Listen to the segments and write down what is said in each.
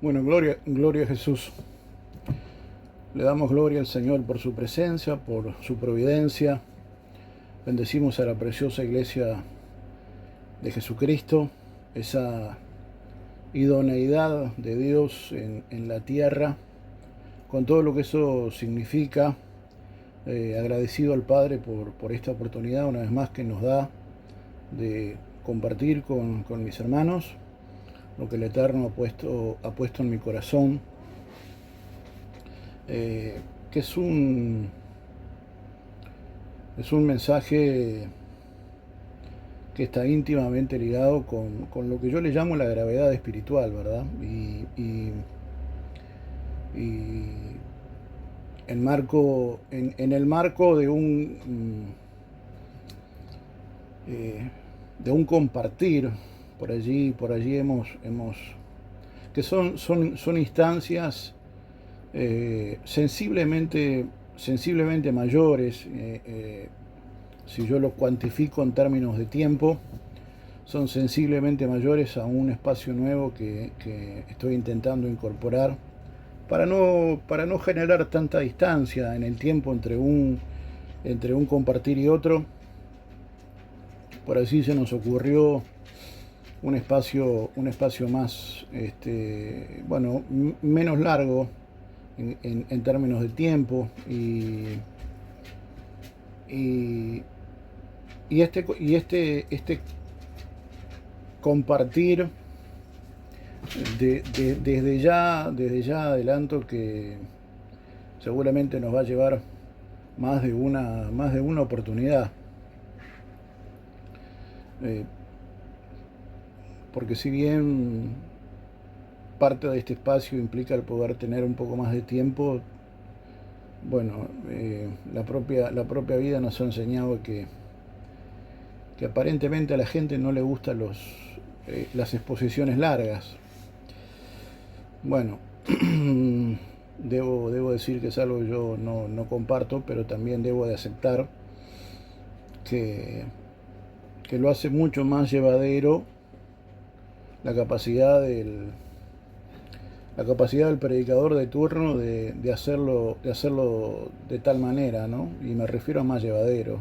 Bueno, gloria a Jesús. Le damos gloria al Señor por su presencia, por su providencia. Bendecimos a la preciosa iglesia de Jesucristo, esa idoneidad de Dios en la tierra, con todo lo que eso significa. Agradecido al Padre por esta oportunidad una vez más que nos da de compartir con mis hermanos lo que el Eterno ha puesto en mi corazón, que es un mensaje que está íntimamente ligado con lo que yo le llamo la gravedad espiritual, ¿verdad? Y en el marco de un compartir, por allí que son instancias sensiblemente mayores. Si yo lo cuantifico en términos de tiempo, son sensiblemente mayores a un espacio nuevo que estoy intentando incorporar para no generar tanta distancia en el tiempo entre un compartir y otro. Por así se nos ocurrió un espacio más, menos largo en términos de tiempo, y este compartir, desde ya adelanto que seguramente nos va a llevar más de una oportunidad, porque si bien parte de este espacio implica el poder tener un poco más de tiempo, bueno, la propia vida nos ha enseñado que aparentemente a la gente no le gustan las exposiciones largas. Bueno, debo decir que es algo que yo no comparto, pero también debo de aceptar que lo hace mucho más llevadero la capacidad del predicador de turno de hacerlo de tal manera, ¿no? Y me refiero a más llevadero.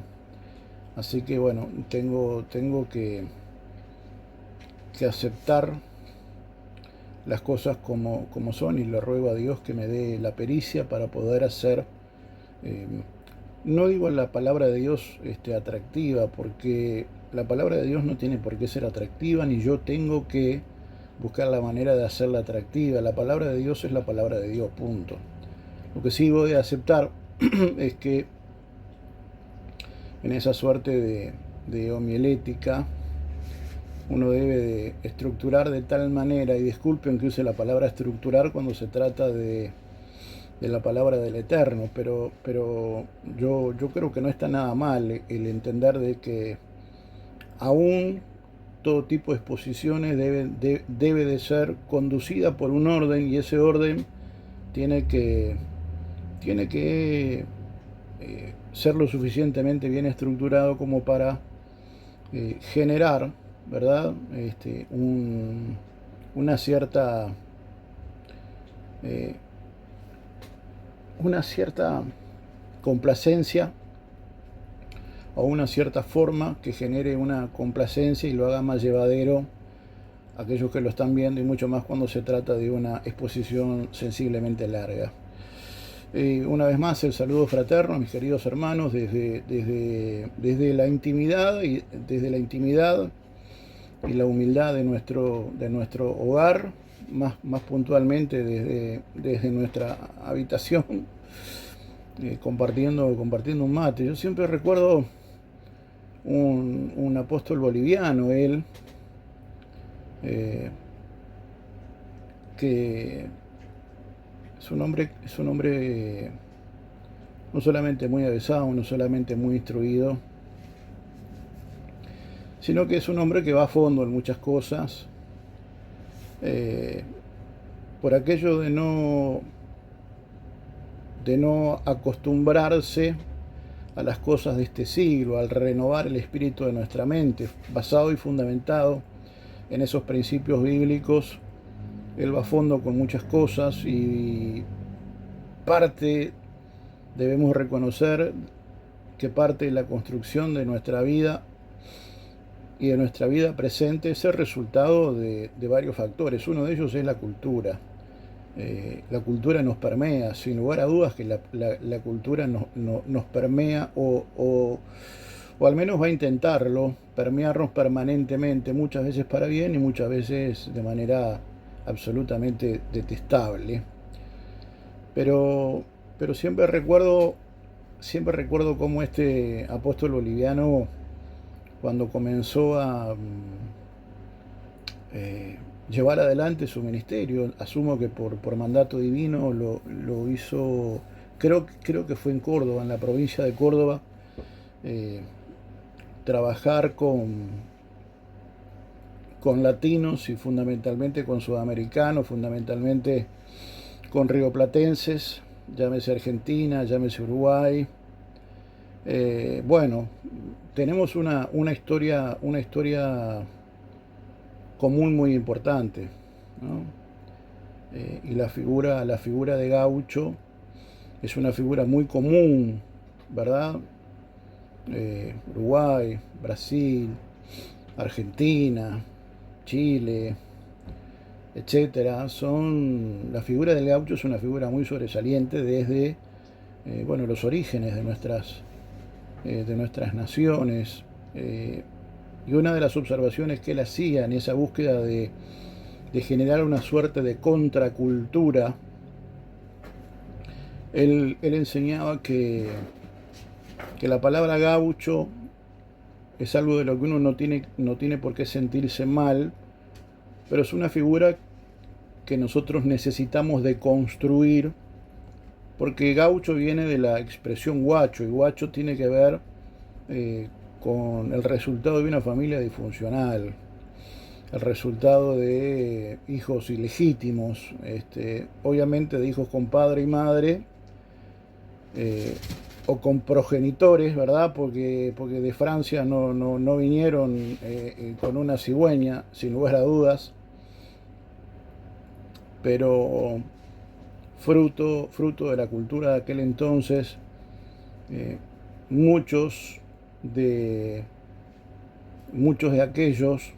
Así que bueno, tengo que aceptar las cosas como son, y le ruego a Dios que me dé la pericia para poder hacer, no digo la palabra de Dios atractiva, porque la palabra de Dios no tiene por qué ser atractiva, ni yo tengo que buscar la manera de hacerla atractiva. La palabra de Dios es la palabra de Dios, punto. Lo que sí voy a aceptar es que en esa suerte de homilética uno debe de estructurar de tal manera, y disculpen que use la palabra estructurar cuando se trata de la palabra del Eterno, pero yo creo que no está nada mal el entender de que aún todo tipo de exposiciones debe de ser conducida por un orden, y ese orden tiene que ser lo suficientemente bien estructurado como para generar, ¿verdad? Una cierta complacencia, o una cierta forma que genere una complacencia y lo haga más llevadero a aquellos que lo están viendo, y mucho más cuando se trata de una exposición sensiblemente larga. Una vez más, el saludo fraterno a mis queridos hermanos desde la intimidad y la humildad de nuestro hogar, más puntualmente desde nuestra habitación, compartiendo un mate. Yo siempre recuerdo un apóstol boliviano, él, que es un hombre no solamente muy avesado, no solamente muy instruido, sino que es un hombre que va a fondo en muchas cosas, por aquello de no acostumbrarse a las cosas de este siglo, al renovar el espíritu de nuestra mente, basado y fundamentado en esos principios bíblicos él va a fondo con muchas cosas y parte, debemos reconocer que parte de la construcción de nuestra vida y de nuestra vida presente es el resultado de varios factores. Uno de ellos es la cultura. La cultura nos permea, sin lugar a dudas que la cultura nos permea o al menos va a intentarlo, permearnos permanentemente, muchas veces para bien y muchas veces de manera absolutamente detestable. Pero, pero siempre recuerdo cómo este apóstol boliviano, cuando comenzó a llevar adelante su ministerio, asumo que por mandato divino lo hizo, creo que fue en Córdoba, en la provincia de Córdoba, eh, trabajar con latinos y fundamentalmente con sudamericanos, fundamentalmente con rioplatenses, llámese Argentina, llámese Uruguay. Bueno, tenemos una historia común muy importante, ¿no? Y la figura de Gaucho es una figura muy común, ¿verdad? Uruguay, Brasil, Argentina, Chile, etcétera. La figura del gaucho es una figura muy sobresaliente desde bueno, los orígenes de nuestras naciones. Y una de las observaciones que él hacía en esa búsqueda de generar una suerte de contracultura, él enseñaba que la palabra gaucho es algo de lo que uno no tiene por qué sentirse mal, pero es una figura que nosotros necesitamos de construir, porque gaucho viene de la expresión guacho, y guacho tiene que ver con el resultado de una familia disfuncional, el resultado de hijos ilegítimos, obviamente de hijos con padre y madre, eh, o con progenitores, ¿verdad? Porque de Francia no vinieron con una cigüeña, sin lugar a dudas, pero fruto de la cultura de aquel entonces, eh, muchos muchos de aquellos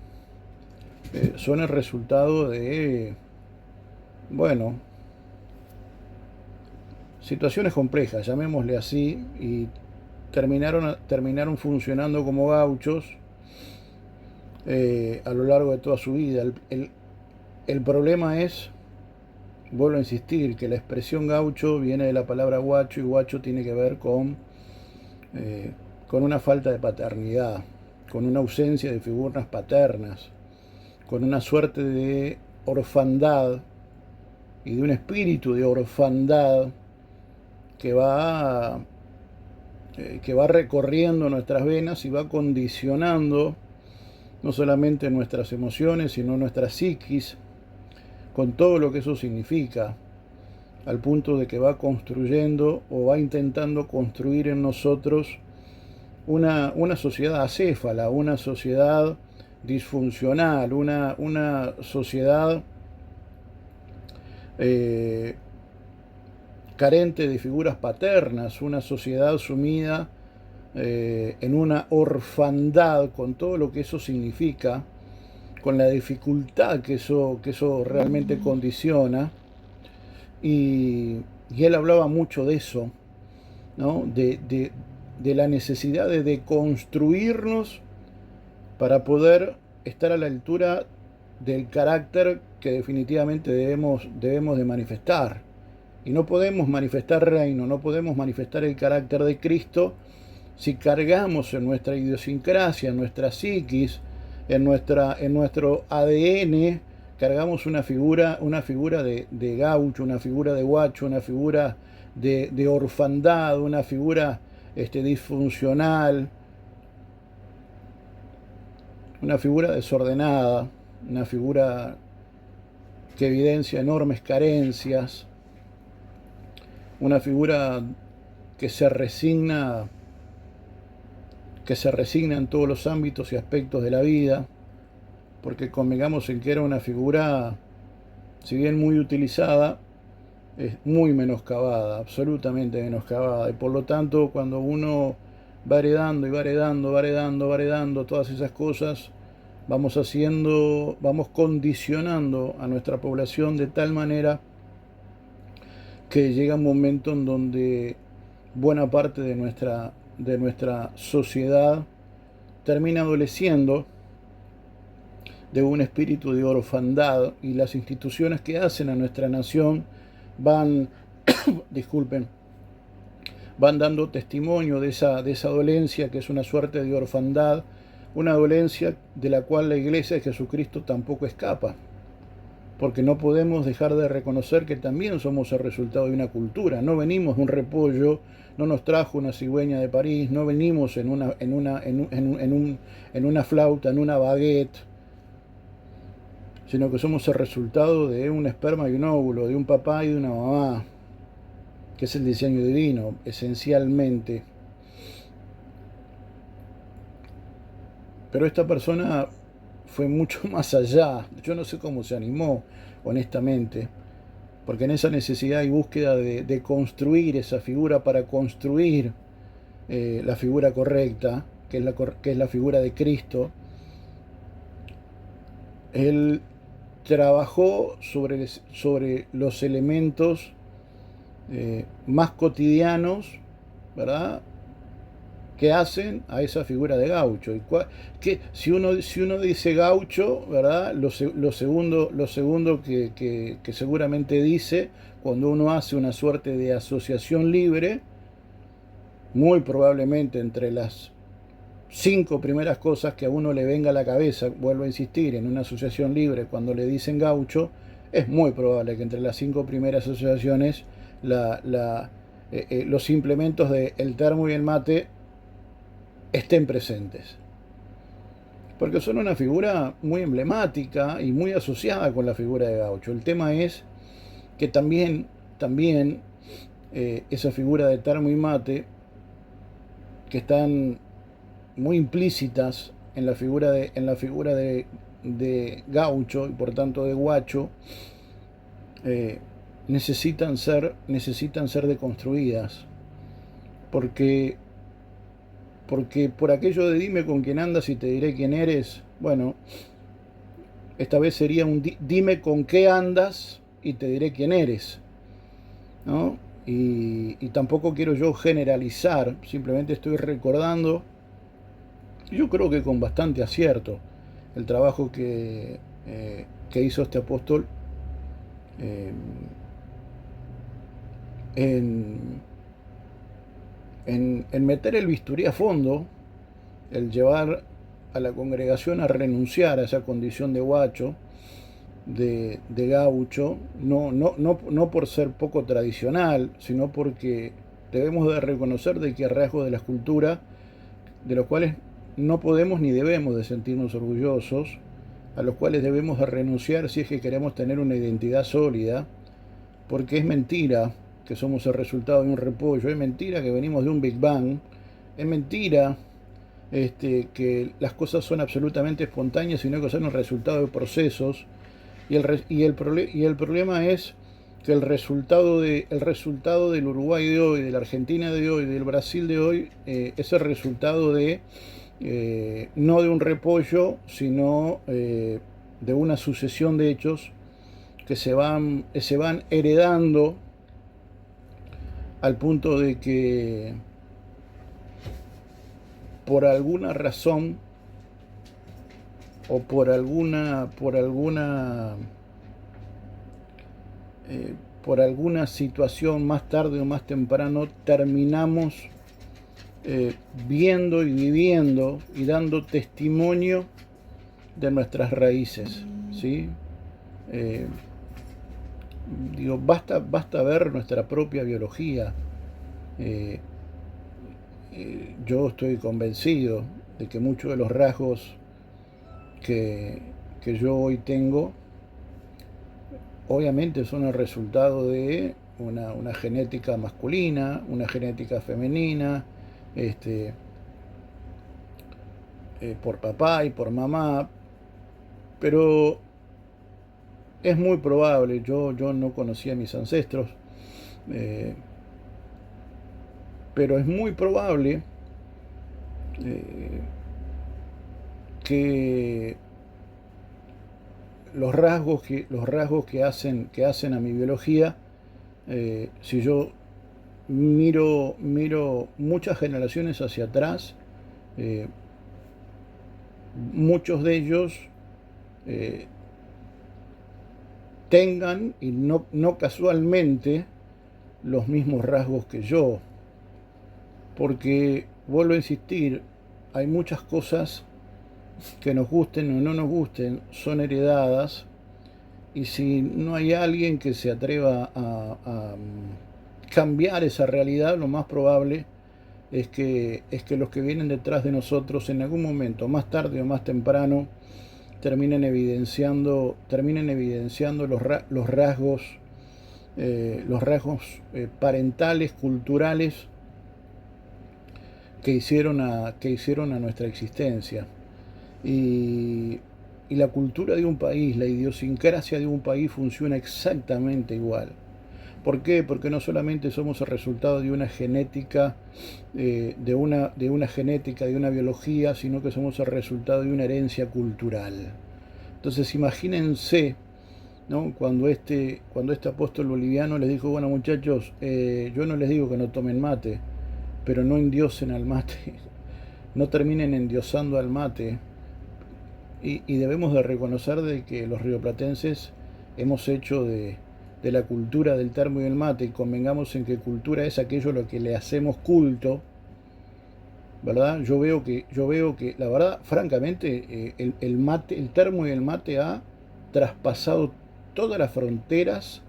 son el resultado de, bueno, situaciones complejas, llamémosle así, y terminaron funcionando como gauchos a lo largo de toda su vida. El problema es, vuelvo a insistir, que la expresión gaucho viene de la palabra guacho, y guacho tiene que ver con una falta de paternidad, con una ausencia de figuras paternas, con una suerte de orfandad y de un espíritu de orfandad que que va recorriendo nuestras venas y va condicionando no solamente nuestras emociones, sino nuestra psiquis, con todo lo que eso significa, al punto de que va construyendo o va intentando construir en nosotros una sociedad acéfala, una sociedad disfuncional, una sociedad eh, carente de figuras paternas, una sociedad sumida en una orfandad, con todo lo que eso significa, con la dificultad que eso realmente condiciona. Y él hablaba mucho de eso, ¿no? De la necesidad de deconstruirnos para poder estar a la altura del carácter que definitivamente debemos de manifestar. Y no podemos manifestar reino, no podemos manifestar el carácter de Cristo si cargamos en nuestra idiosincrasia, en nuestra psiquis, en nuestro ADN, cargamos una figura de gaucho, una figura de guacho, una figura de orfandad, una figura disfuncional, una figura desordenada, una figura que evidencia enormes carencias, una figura que se resigna en todos los ámbitos y aspectos de la vida, porque convengamos en que era una figura si bien muy utilizada, es muy menoscabada, absolutamente menoscabada. Y por lo tanto, cuando uno va heredando y va heredando, va heredando, va heredando todas esas cosas, vamos condicionando a nuestra población de tal manera que llega un momento en donde buena parte de nuestra sociedad termina adoleciendo de un espíritu de orfandad, y las instituciones que hacen a nuestra nación van, disculpen, van dando testimonio de esa dolencia que es una suerte de orfandad, una dolencia de la cual la Iglesia de Jesucristo tampoco escapa, porque no podemos dejar de reconocer que también somos el resultado de una cultura. No venimos de un repollo, no nos trajo una cigüeña de París, no venimos en una flauta, en una baguette, sino que somos el resultado de un esperma y un óvulo, de un papá y de una mamá, que es el diseño divino, esencialmente. Pero esta persona fue mucho más allá. Yo no sé cómo se animó, honestamente, porque en esa necesidad y búsqueda de construir esa figura para construir la figura correcta, que es la figura de Cristo, él trabajó sobre los elementos más cotidianos, ¿verdad?, que hacen a esa figura de gaucho. Que si uno dice gaucho, ¿verdad?, lo segundo que seguramente dice cuando uno hace una suerte de asociación libre, muy probablemente entre las 5 primeras cosas que a uno le venga a la cabeza, vuelvo a insistir, en una asociación libre, cuando le dicen gaucho, es muy probable que entre las 5 primeras asociaciones los implementos de el termo y el mate estén presentes. Porque son una figura muy emblemática y muy asociada con la figura de gaucho. El tema es que también esa figura de termo y mate, que están muy implícitas en la figura de gaucho y por tanto de guacho, eh, necesitan ser deconstruidas, porque por aquello de dime con quién andas y te diré quién eres, bueno, esta vez sería un dime con qué andas y te diré quién eres, ¿no? Y tampoco quiero yo generalizar, simplemente estoy recordando, yo creo que con bastante acierto, el trabajo que hizo este apóstol eh, en, en meter el bisturí a fondo, el llevar a la congregación a renunciar a esa condición de guacho, de gaucho, no por ser poco tradicional, sino porque debemos de reconocer de que hay rasgos de la cultura de los cuales no podemos ni debemos de sentirnos orgullosos, a los cuales debemos de renunciar si es que queremos tener una identidad sólida, porque es mentira que somos el resultado de un repollo, es mentira que venimos de un Big Bang, es mentira que las cosas son absolutamente espontáneas, sino que son el resultado de procesos, y el problema es que el resultado del Uruguay de hoy, de la Argentina de hoy, del Brasil de hoy, es el resultado no de un repollo, sino de una sucesión de hechos que se van heredando al punto de que por alguna razón o por alguna situación más tarde o más temprano terminamos viendo y viviendo y dando testimonio de nuestras raíces, ¿sí? Eh, basta ver nuestra propia biología. Eh, yo estoy convencido de que muchos de los rasgos que yo hoy tengo, obviamente son el resultado de una genética masculina, una genética femenina, por papá y por mamá, pero Es muy probable, yo no conocía a mis ancestros, eh, pero es muy probable eh, que los rasgos que hacen a mi biología, si yo miro muchas generaciones hacia atrás, eh, muchos de ellos eh, tengan, y no casualmente, los mismos rasgos que yo. Porque, vuelvo a insistir, hay muchas cosas que nos gusten o no nos gusten, son heredadas, y si no hay alguien que se atreva a cambiar esa realidad, lo más probable es que los que vienen detrás de nosotros en algún momento, más tarde o más temprano, terminen evidenciando los rasgos parentales, culturales que hicieron a nuestra existencia. Y, y la cultura de un país, la idiosincrasia de un país funciona exactamente igual. ¿Por qué? Porque no solamente somos el resultado de una genética, de una biología, sino que somos el resultado de una herencia cultural. Entonces imagínense, ¿no? Cuando este apóstol boliviano les dijo, bueno muchachos, yo no les digo que no tomen mate, pero no endiosen al mate, no terminen endiosando al mate. Y debemos de reconocer de que los rioplatenses hemos hecho de la cultura del termo y el mate, y convengamos en que cultura es aquello a lo que le hacemos culto, ¿verdad? Yo veo que la verdad, francamente, el mate, el termo y el mate ha traspasado todas las fronteras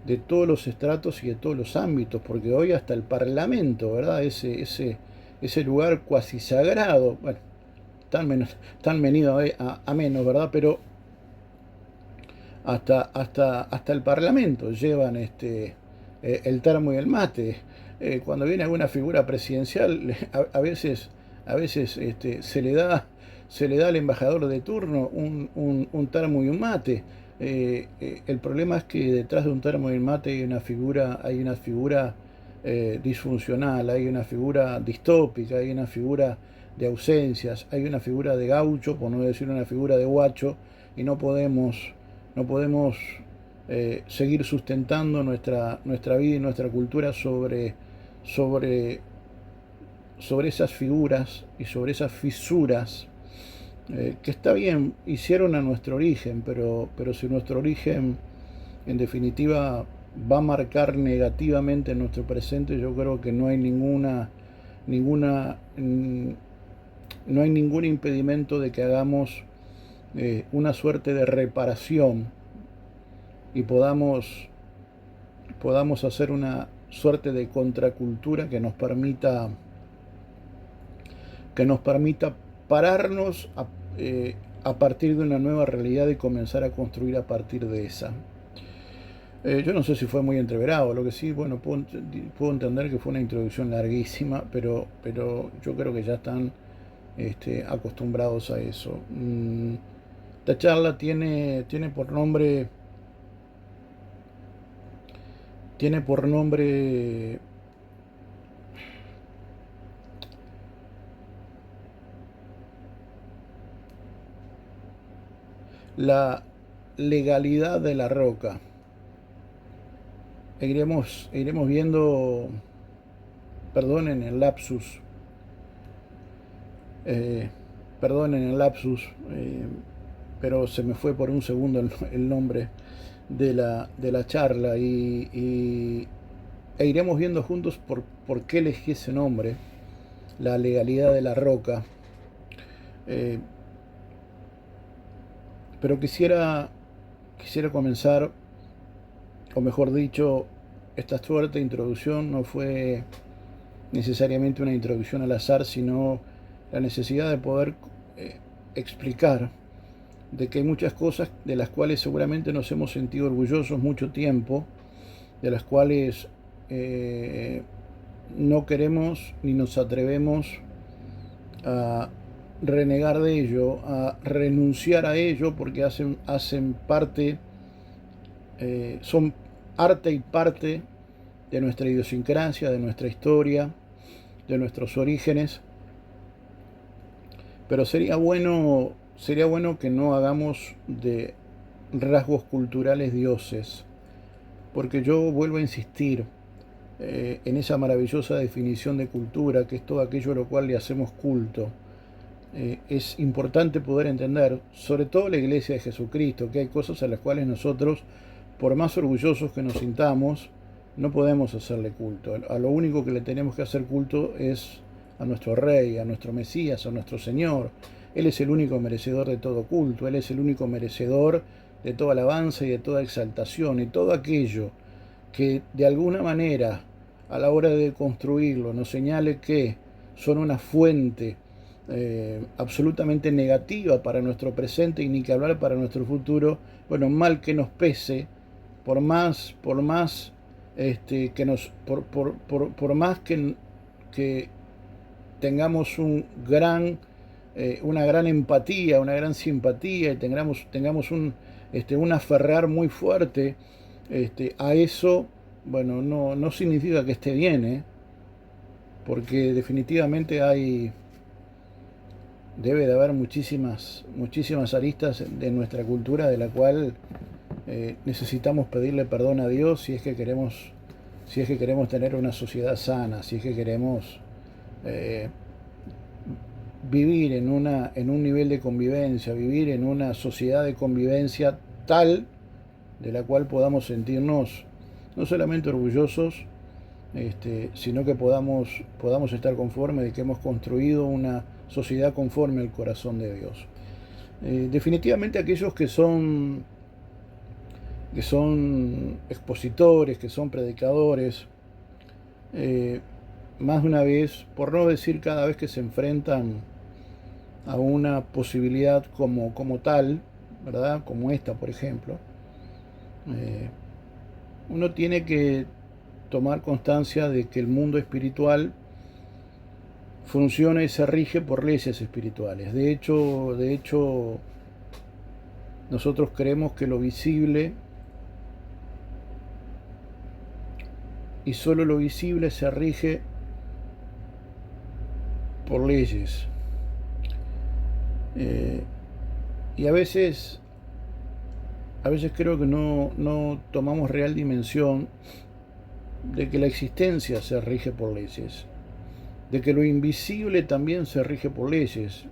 de todos los estratos y de todos los ámbitos, porque hoy hasta el Parlamento, ¿verdad? Ese lugar cuasi sagrado, bueno, tan venido a menos, ¿verdad? Pero hasta el Parlamento llevan el termo y el mate. Cuando viene alguna figura presidencial, a veces se le da al embajador de turno un termo y un mate. El problema es que detrás de un termo y un mate hay una figura disfuncional, hay una figura distópica, hay una figura de ausencias, hay una figura de gaucho, por no decir una figura de guacho, y no podemos seguir sustentando nuestra vida y nuestra cultura sobre, sobre esas figuras y sobre esas fisuras que está bien, hicieron a nuestro origen, pero si nuestro origen en definitiva va a marcar negativamente nuestro presente, yo creo que ninguna, no hay ningún impedimento de que hagamos una suerte de reparación y podamos hacer una suerte de contracultura que nos permita pararnos a partir de una nueva realidad y comenzar a construir a partir de esa. Yo no sé si fue muy entreverado, lo que sí, bueno, puedo entender que fue una introducción larguísima, pero yo creo que ya están acostumbrados a eso. Esta charla tiene por nombre la legalidad de la roca. Iremos viendo, perdonen el lapsus, eh, perdonen el lapsus, pero se me fue por un segundo el nombre de la charla e iremos viendo juntos por qué elegí ese nombre, la legalidad de la roca. Eh, pero quisiera comenzar, o mejor dicho, esta suerte de introducción no fue necesariamente una introducción al azar, sino la necesidad de poder explicar de que hay muchas cosas de las cuales seguramente nos hemos sentido orgullosos mucho tiempo, de las cuales no queremos ni nos atrevemos a renegar de ello, a renunciar a ello, porque hacen parte son arte y parte de nuestra idiosincrasia, de nuestra historia, de nuestros orígenes, pero sería bueno que no hagamos de rasgos culturales dioses, porque yo vuelvo a insistir en esa maravillosa definición de cultura, que es todo aquello a lo cual le hacemos culto. Es importante poder entender, sobre todo la Iglesia de Jesucristo, que hay cosas a las cuales nosotros, por más orgullosos que nos sintamos, no podemos hacerle culto. A lo único que le tenemos que hacer culto es a nuestro Rey, a nuestro Mesías, a nuestro Señor. Él es el único merecedor de todo culto, Él es el único merecedor de toda alabanza y de toda exaltación, y todo aquello que de alguna manera a la hora de construirlo nos señale que son una fuente absolutamente negativa para nuestro presente y ni que hablar para nuestro futuro, bueno, mal que nos pese, por más que nos por más que tengamos una gran empatía, una gran simpatía y tengamos un aferrar muy fuerte a eso, bueno, no significa que esté bien, porque definitivamente debe de haber muchísimas aristas de nuestra cultura de la cual necesitamos pedirle perdón a Dios si es que queremos tener una sociedad sana, si es que queremos vivir en un nivel de convivencia, vivir en una sociedad de convivencia tal de la cual podamos sentirnos no solamente orgullosos, sino que podamos estar conformes de que hemos construido una sociedad conforme al corazón de Dios. Definitivamente aquellos que son expositores, que son predicadores, más de una vez, por no decir cada vez que se enfrentan a una posibilidad como tal, ¿verdad? Como esta, por ejemplo, uno tiene que tomar constancia de que el mundo espiritual funciona y se rige por leyes espirituales. De hecho, nosotros creemos que lo visible y solo lo visible se rige por leyes. Y a veces creo que no tomamos real dimensión de que la existencia se rige por leyes, de que lo invisible también se rige por leyes,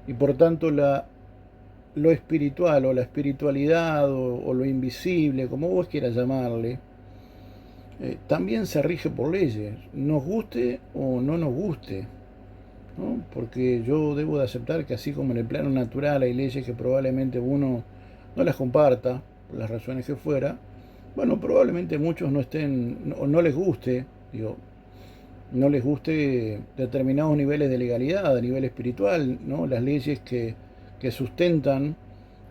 y por tanto lo espiritual o la espiritualidad o lo invisible, como vos quieras llamarle, también se rige por leyes, nos guste o no nos guste, ¿no? Porque yo debo de aceptar que así como en el plano natural hay leyes que probablemente uno no las comparta, por las razones que fuera, bueno, probablemente muchos no les guste, no les guste determinados niveles de legalidad a nivel espiritual, ¿no? Las leyes que sustentan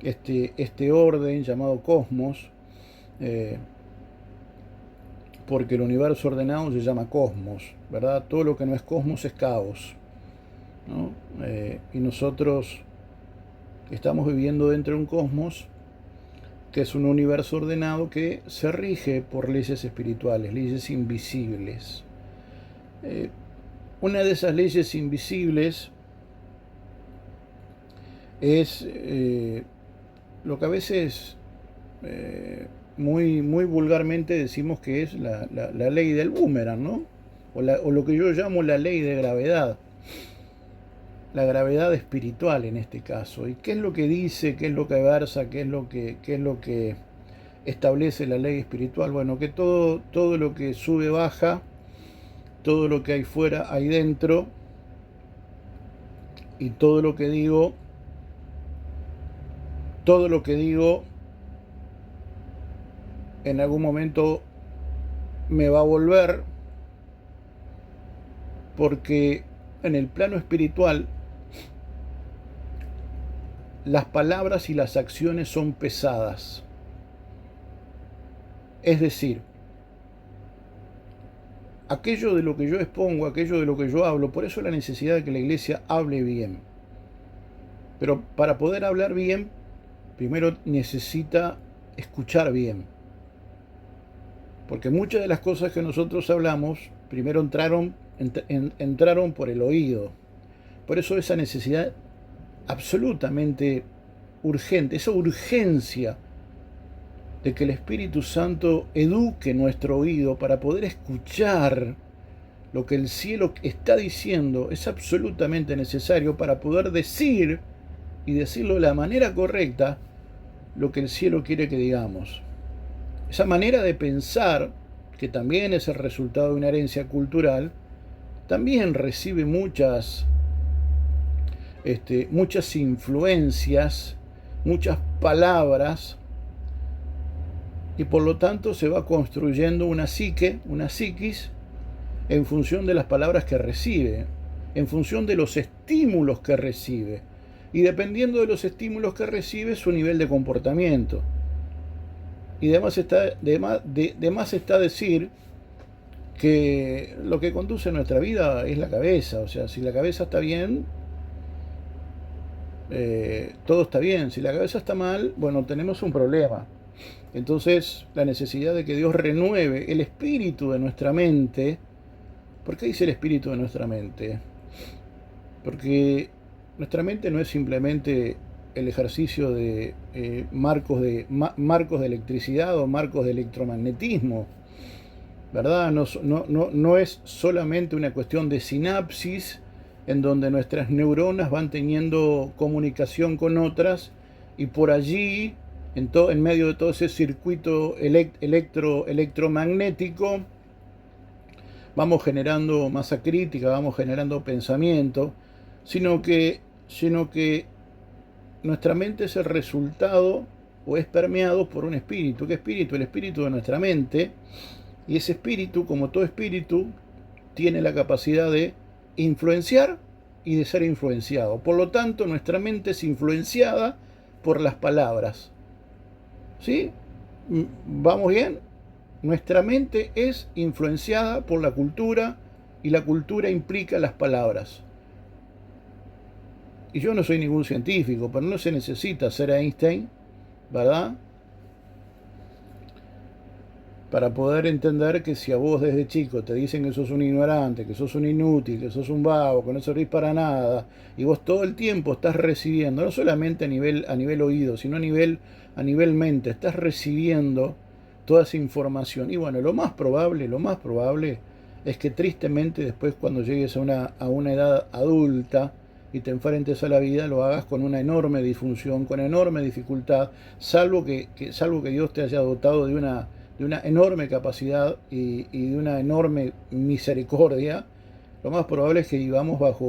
este orden llamado cosmos, porque el universo ordenado se llama cosmos, ¿verdad? Todo lo que no es cosmos es caos, ¿no? Y nosotros estamos viviendo dentro de un cosmos que es un universo ordenado que se rige por leyes espirituales, leyes invisibles. Una de esas leyes invisibles es lo que a veces muy vulgarmente decimos que es la ley del boomerang, ¿no? O lo que yo llamo la ley de gravedad. La gravedad espiritual en este caso. ¿Y qué es lo que dice, qué es lo que versa, qué es lo que establece la ley espiritual? Bueno, que todo lo que sube baja, todo lo que hay fuera hay dentro, y todo lo que digo en algún momento me va a volver, porque en el plano espiritual las palabras y las acciones son pesadas. Es decir, aquello de lo que yo expongo, aquello de lo que yo hablo, por eso la necesidad de que la iglesia hable bien. Pero para poder hablar bien, primero necesita escuchar bien. Porque muchas de las cosas que nosotros hablamos primero entraron por el oído. Por eso esa necesidad absolutamente urgente, esa urgencia de que el Espíritu Santo eduque nuestro oído para poder escuchar lo que el cielo está diciendo, es absolutamente necesario para poder decir y decirlo de la manera correcta lo que el cielo quiere que digamos. Esa manera de pensar, que también es el resultado de una herencia cultural, también recibe muchas influencias, muchas palabras, y por lo tanto se va construyendo una psique, una psiquis, en función de las palabras que recibe, en función de los estímulos que recibe, y dependiendo de los estímulos que recibe, su nivel de comportamiento. Y de más está decir que lo que conduce nuestra vida es la cabeza. O sea, si la cabeza está bien, todo está bien. Si la cabeza está mal, bueno, tenemos un problema. Entonces, la necesidad de que Dios renueve el espíritu de nuestra mente. ¿Por qué dice el espíritu de nuestra mente? Porque nuestra mente no es simplemente el ejercicio de marcos de electricidad o marcos de electromagnetismo, ¿verdad? No es solamente una cuestión de sinapsis en donde nuestras neuronas van teniendo comunicación con otras y por allí, en medio de todo ese circuito electromagnético, vamos generando masa crítica, vamos generando pensamiento, sino que nuestra mente es el resultado o es permeado por un espíritu. ¿Qué espíritu? El espíritu de nuestra mente. Y ese espíritu, como todo espíritu, tiene la capacidad de influenciar y de ser influenciado. Por lo tanto, nuestra mente es influenciada por las palabras. ¿Sí? ¿Vamos bien? Nuestra mente es influenciada por la cultura y la cultura implica las palabras. Y yo no soy ningún científico, pero no se necesita ser Einstein, ¿verdad?, para poder entender que si a vos desde chico te dicen que sos un ignorante, que sos un inútil, que sos un vago, que no servís para nada, y vos todo el tiempo estás recibiendo, no solamente a nivel oído, sino a nivel mente, estás recibiendo toda esa información. Y bueno, lo más probable es que tristemente después cuando llegues a una edad adulta y te enfrentes a la vida, lo hagas con una enorme disfunción, con enorme dificultad, salvo que Dios te haya dotado de una enorme capacidad y de una enorme misericordia. Lo más probable es que vivamos bajo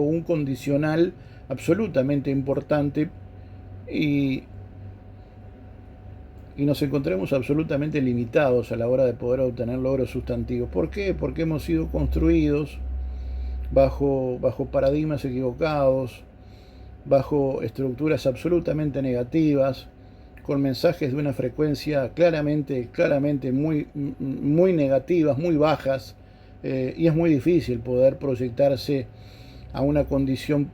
un condicional absolutamente importante y, y nos encontremos absolutamente limitados a la hora de poder obtener logros sustantivos. ¿Por qué? Porque hemos sido construidos bajo paradigmas equivocados, bajo estructuras absolutamente negativas, con mensajes de una frecuencia claramente muy negativas, muy bajas, y es muy difícil poder proyectarse a una condición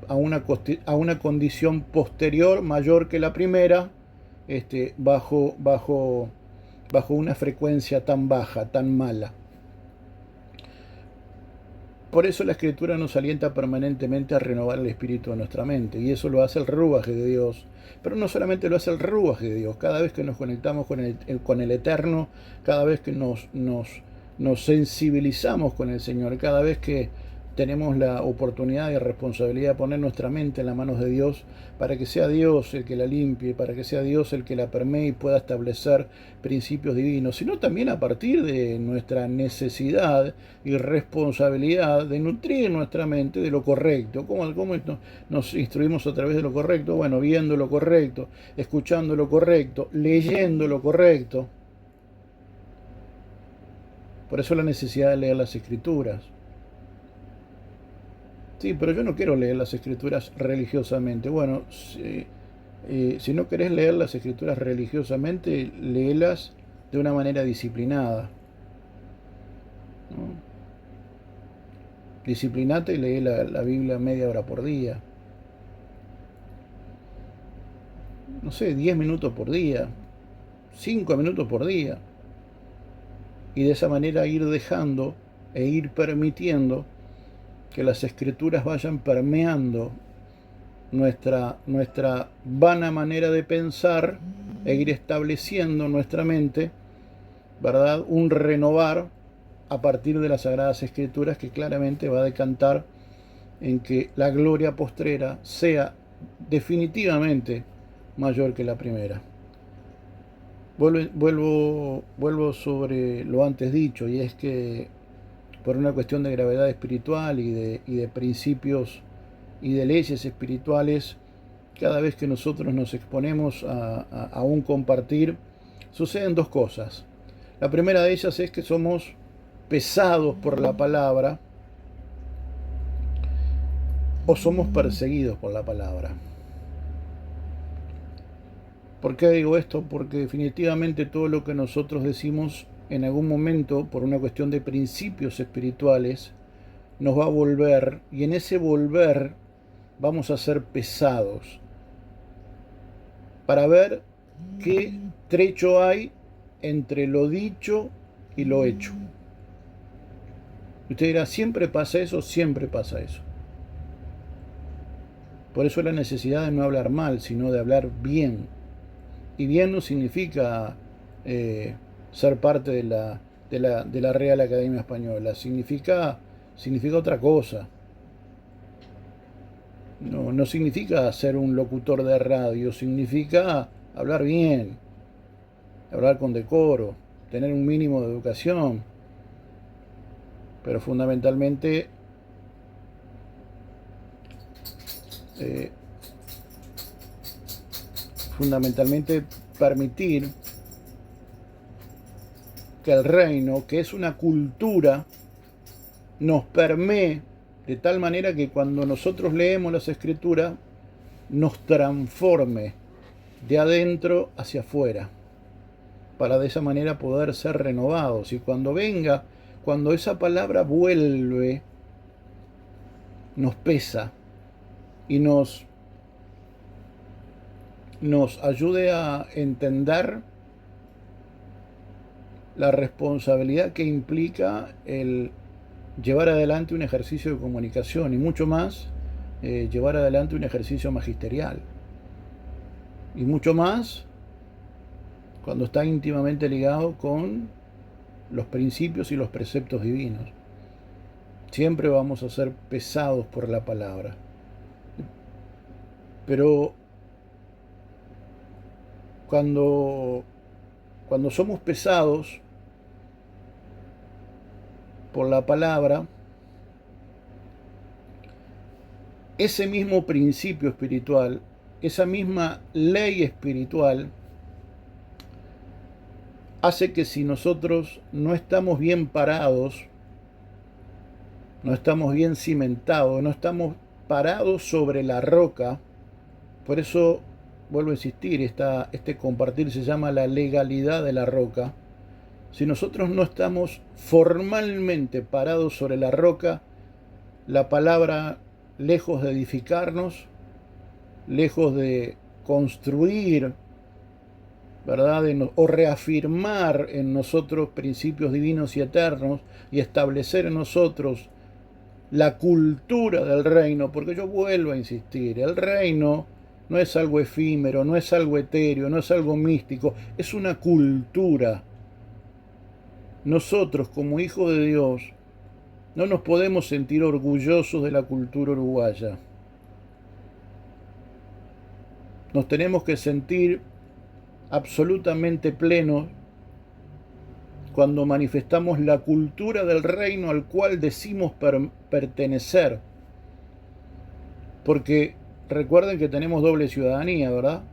posterior, mayor que la primera, bajo una frecuencia tan baja, tan mala. Por eso la Escritura nos alienta permanentemente a renovar el espíritu de nuestra mente, y eso lo hace el Ruaj de Dios. Pero no solamente lo hace el Ruaj de Dios, cada vez que nos conectamos con el Eterno, cada vez que nos sensibilizamos con el Señor, cada vez que tenemos la oportunidad y responsabilidad de poner nuestra mente en las manos de Dios para que sea Dios el que la limpie, para que sea Dios el que la permee y pueda establecer principios divinos, sino también a partir de nuestra necesidad y responsabilidad de nutrir nuestra mente de lo correcto. ¿Cómo nos instruimos a través de lo correcto? Bueno, viendo lo correcto, escuchando lo correcto, leyendo lo correcto. Por eso la necesidad de leer las Escrituras. Sí, pero yo no quiero leer las Escrituras religiosamente. Bueno, si no querés leer las Escrituras religiosamente, léelas de una manera disciplinada, ¿no? Disciplinate y lee la Biblia media hora por día. No sé, 10 minutos por día, 5 minutos por día. y de esa manera ir dejando e ir permitiendo que las escrituras vayan permeando nuestra vana manera de pensar e ir estableciendo en nuestra mente, ¿verdad?, un renovar a partir de las Sagradas Escrituras que claramente va a decantar en que la gloria postrera sea definitivamente mayor que la primera. Vuelvo sobre lo antes dicho, y es que por una cuestión de gravedad espiritual y de principios y de leyes espirituales, cada vez que nosotros nos exponemos a un compartir, suceden dos cosas. La primera de ellas es que somos pesados por la palabra o somos perseguidos por la palabra. ¿Por qué digo esto? Porque definitivamente todo lo que nosotros decimos en algún momento, por una cuestión de principios espirituales, nos va a volver, y en ese volver vamos a ser pesados para ver qué trecho hay entre lo dicho y lo hecho. Usted dirá, ¿siempre pasa eso? Siempre pasa eso. Por eso la necesidad de no hablar mal, sino de hablar bien. Y bien no significa ser parte de la Real Academia Española, significa otra cosa. No significa ser un locutor de radio, significa hablar bien, hablar con decoro, tener un mínimo de educación, pero fundamentalmente permitir que el reino, que es una cultura, nos permee de tal manera que cuando nosotros leemos las Escrituras nos transforme de adentro hacia afuera, para de esa manera poder ser renovados. Y cuando esa palabra vuelve, nos pesa y nos ayude a entender la responsabilidad que implica el llevar adelante un ejercicio de comunicación y mucho más llevar adelante un ejercicio magisterial. Y mucho más cuando está íntimamente ligado con los principios y los preceptos divinos. Siempre vamos a ser pesados por la palabra. Pero cuando somos pesados por la palabra, ese mismo principio espiritual, esa misma ley espiritual, hace que si nosotros no estamos bien parados, no estamos bien cimentados, no estamos parados sobre la roca, por eso vuelvo a insistir, este compartir se llama la legalidad de la roca. Si nosotros no estamos formalmente parados sobre la roca, la palabra, lejos de edificarnos, lejos de construir, ¿verdad?, o reafirmar en nosotros principios divinos y eternos y establecer en nosotros la cultura del reino, porque yo vuelvo a insistir, el reino no es algo efímero, no es algo etéreo, no es algo místico, es una cultura. Nosotros, como hijos de Dios, no nos podemos sentir orgullosos de la cultura uruguaya. Nos tenemos que sentir absolutamente plenos cuando manifestamos la cultura del reino al cual decimos pertenecer. Porque recuerden que tenemos doble ciudadanía, ¿verdad?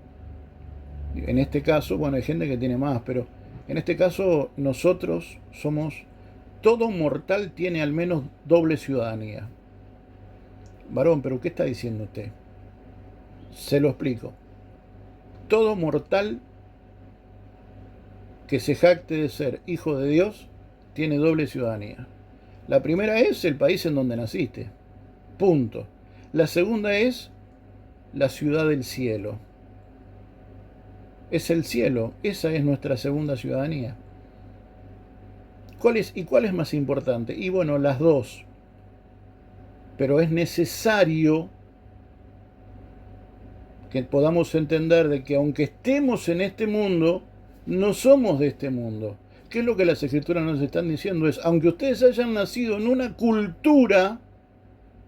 En este caso, bueno, hay gente que tiene más, pero en este caso nosotros somos, todo mortal tiene al menos doble ciudadanía. Varón, ¿pero qué está diciendo usted? Se lo explico. Todo mortal que se jacte de ser hijo de Dios tiene doble ciudadanía. La primera es el país en donde naciste. Punto. La segunda es la ciudad del cielo. Es el cielo. Esa es nuestra segunda ciudadanía. ¿Y cuál es más importante? Y bueno, las dos. Pero es necesario que podamos entender de que aunque estemos en este mundo, no somos de este mundo. ¿Qué es lo que las escrituras nos están diciendo? Es, aunque ustedes hayan nacido en una cultura,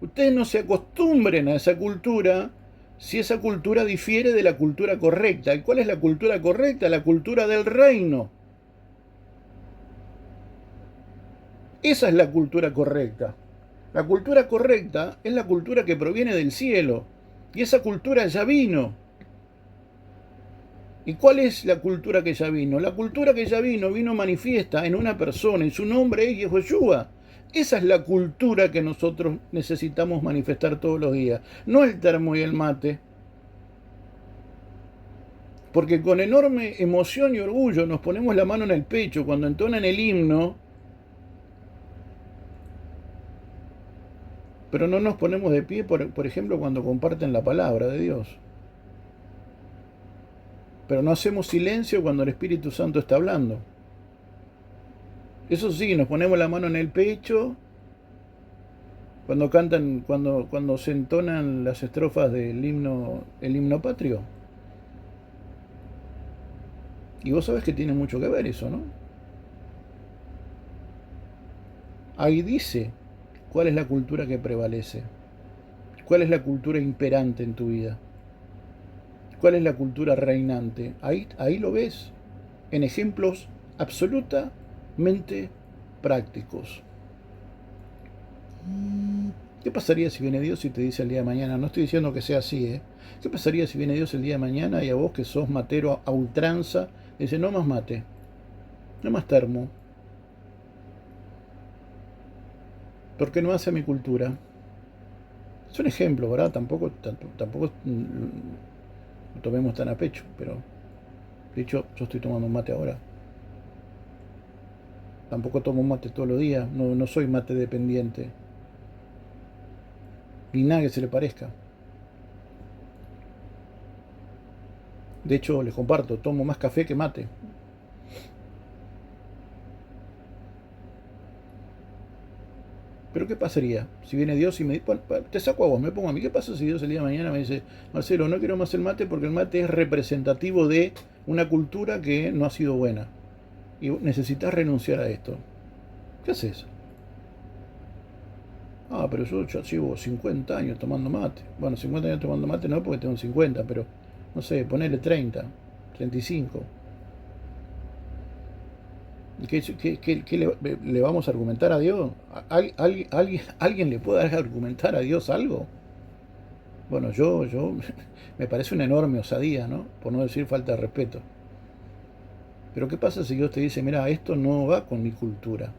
ustedes no se acostumbren a esa cultura si esa cultura difiere de la cultura correcta. ¿Y cuál es la cultura correcta? La cultura del reino. Esa es la cultura correcta. La cultura correcta es la cultura que proviene del cielo. Y esa cultura ya vino. ¿Y cuál es la cultura que ya vino? La cultura que ya vino manifiesta en una persona, y su nombre es Yehoshua. Esa es la cultura que nosotros necesitamos manifestar todos los días. No el termo y el mate. Porque con enorme emoción y orgullo nos ponemos la mano en el pecho cuando entonan el himno, pero no nos ponemos de pie, por ejemplo, cuando comparten la palabra de Dios. Pero no hacemos silencio cuando el Espíritu Santo está hablando. Eso sí, nos ponemos la mano en el pecho cuando cantan, cuando se entonan las estrofas del himno, el himno patrio. Y vos sabés que tiene mucho que ver eso, ¿no? Ahí dice cuál es la cultura que prevalece, cuál es la cultura imperante en tu vida, cuál es la cultura reinante. Ahí lo ves en ejemplos absolutamente prácticos. ¿Qué pasaría si viene Dios y te dice el día de mañana? No estoy diciendo que sea así, ¿eh? ¿Qué pasaría si viene Dios el día de mañana y a vos que sos matero a ultranza, dice, no más mate, no más termo? Porque no hace mi cultura. Es un ejemplo, ¿verdad? Tampoco lo tomemos tan a pecho, pero de hecho yo estoy tomando un mate ahora. Tampoco tomo mate todos los días, no soy mate dependiente. Ni nada que se le parezca. De hecho, les comparto, tomo más café que mate. Pero ¿qué pasaría si viene Dios y me dice, bueno, te saco a vos, me pongo a mí? ¿Qué pasa si Dios el día de mañana me dice, Marcelo, no quiero más el mate porque el mate es representativo de una cultura que no ha sido buena y necesitas renunciar a esto? ¿Qué haces? Ah, pero yo ya llevo 50 años tomando mate. Bueno, 50 años tomando mate no porque tengo 50, pero no sé, ponele 30, 35. ¿Qué le vamos a argumentar a Dios? ¿Alguien le puede argumentar a Dios algo? Bueno, yo me parece una enorme osadía, ¿no? Por no decir falta de respeto. Pero ¿qué pasa si Dios te dice, mira, esto no va con mi cultura?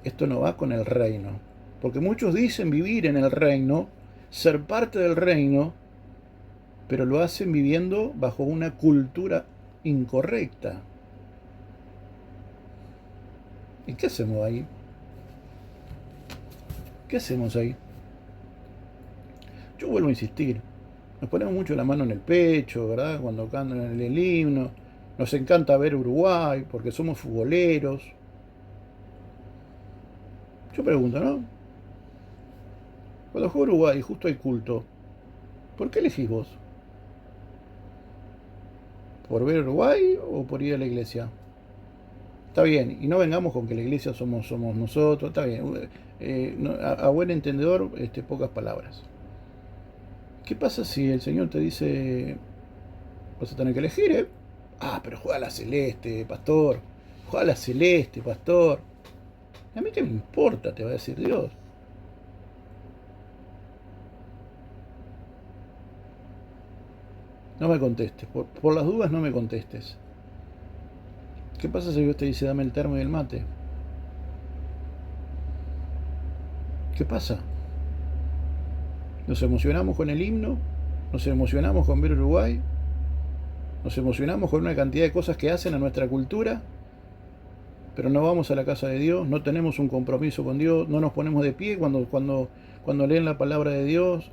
Esto no va con el reino. Porque muchos dicen vivir en el reino, ser parte del reino, pero lo hacen viviendo bajo una cultura incorrecta. ¿Y qué hacemos ahí? ¿Qué hacemos ahí? Yo vuelvo a insistir. Nos ponemos mucho la mano en el pecho, ¿verdad? Cuando cantan el himno. Nos encanta ver Uruguay porque somos futboleros. Yo pregunto, ¿no? Cuando juega Uruguay y justo hay culto, ¿por qué elegís vos? ¿Por ver Uruguay o por ir a la iglesia? Está bien, y no vengamos con que la iglesia somos nosotros, está bien. A buen entendedor, pocas palabras. ¿Qué pasa si el Señor te dice, vas a tener que elegir, eh? Ah, pero juega a la celeste, pastor. Juega a la celeste, pastor. ¿A mí qué me importa? Te va a decir Dios. No me contestes. Por las dudas no me contestes. ¿Qué pasa si Dios te dice dame el termo y el mate? ¿Qué pasa? Nos emocionamos con el himno, nos emocionamos con ver Uruguay, nos emocionamos con una cantidad de cosas que hacen a nuestra cultura, pero no vamos a la casa de Dios, no tenemos un compromiso con Dios, no nos ponemos de pie cuando leen la palabra de Dios.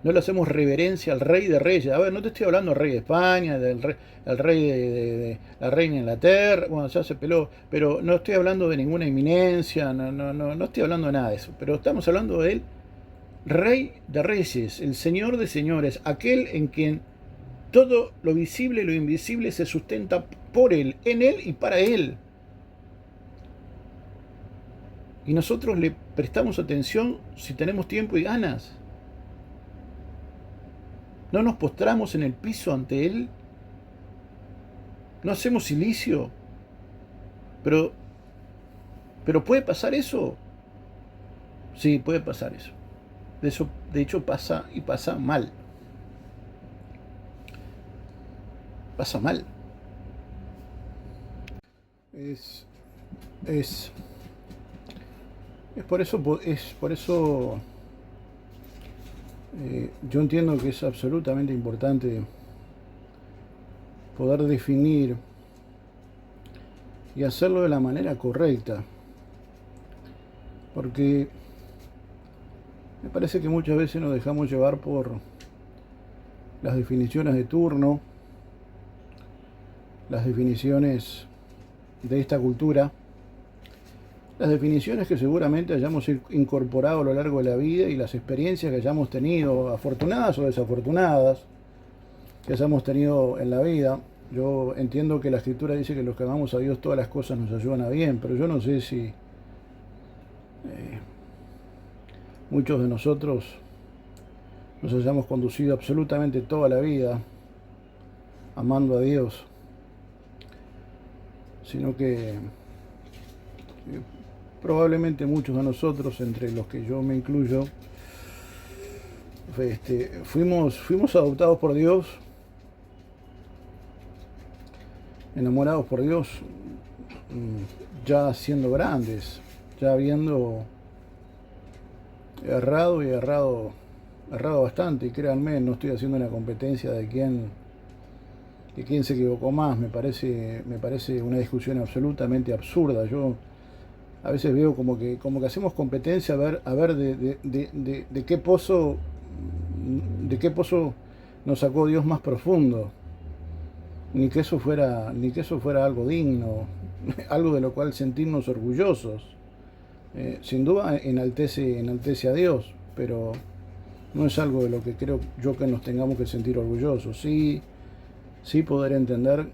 No le hacemos reverencia al rey de reyes. A ver, no te estoy hablando del rey de España, del rey, el rey de la reina de Inglaterra, bueno, ya se peló, pero no estoy hablando de ninguna eminencia, no estoy hablando de nada de eso, pero estamos hablando del rey de reyes, el señor de señores, aquel en quien todo lo visible y lo invisible se sustenta por él, en él y para él. Y nosotros le prestamos atención si tenemos tiempo y ganas. No nos postramos en el piso ante él. No hacemos silicio. Pero ¿puede pasar eso? Sí, puede pasar eso. De hecho pasa y pasa mal. Pasa mal. Es por eso yo entiendo que es absolutamente importante poder definir y hacerlo de la manera correcta, porque me parece que muchas veces nos dejamos llevar por las definiciones de turno, las definiciones de esta cultura, las definiciones que seguramente hayamos incorporado a lo largo de la vida y las experiencias que hayamos tenido, afortunadas o desafortunadas, que hayamos tenido en la vida. Yo entiendo que la Escritura dice que los que amamos a Dios todas las cosas nos ayudan a bien, pero yo no sé si muchos de nosotros nos hayamos conducido absolutamente toda la vida amando a Dios, sino que probablemente muchos de nosotros, entre los que yo me incluyo, fuimos adoptados por Dios, enamorados por Dios, ya siendo grandes, ya habiendo errado bastante. Y créanme, no estoy haciendo una competencia de quién se equivocó más. Me parece una discusión absolutamente absurda. Yo a veces veo como que hacemos competencia a ver de qué pozo nos sacó Dios más profundo. Ni que eso fuera algo digno, algo de lo cual sentirnos orgullosos. Sin duda enaltece a Dios, pero no es algo de lo que creo yo que nos tengamos que sentir orgullosos. Sí poder entender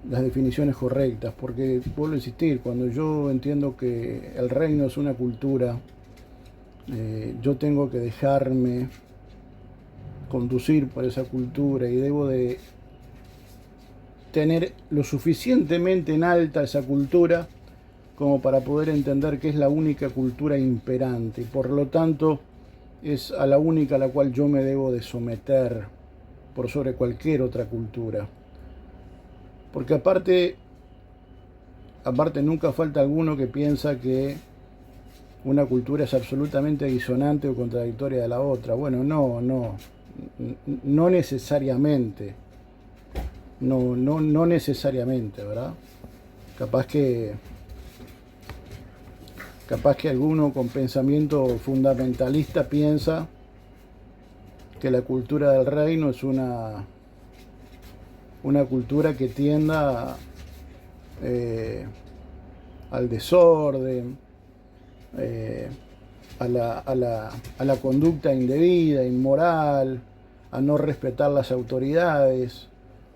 las definiciones correctas, porque vuelvo a insistir, cuando yo entiendo que el reino es una cultura, yo tengo que dejarme conducir por esa cultura y debo de tener lo suficientemente en alta esa cultura como para poder entender que es la única cultura imperante, y por lo tanto es a la única a la cual yo me debo de someter por sobre cualquier otra cultura. Porque aparte nunca falta alguno que piensa que una cultura es absolutamente disonante o contradictoria de la otra. Bueno, no necesariamente. No necesariamente, ¿verdad? Capaz que alguno con pensamiento fundamentalista piensa que la cultura del reino es una cultura que tienda al desorden, a la conducta indebida, inmoral, a no respetar las autoridades.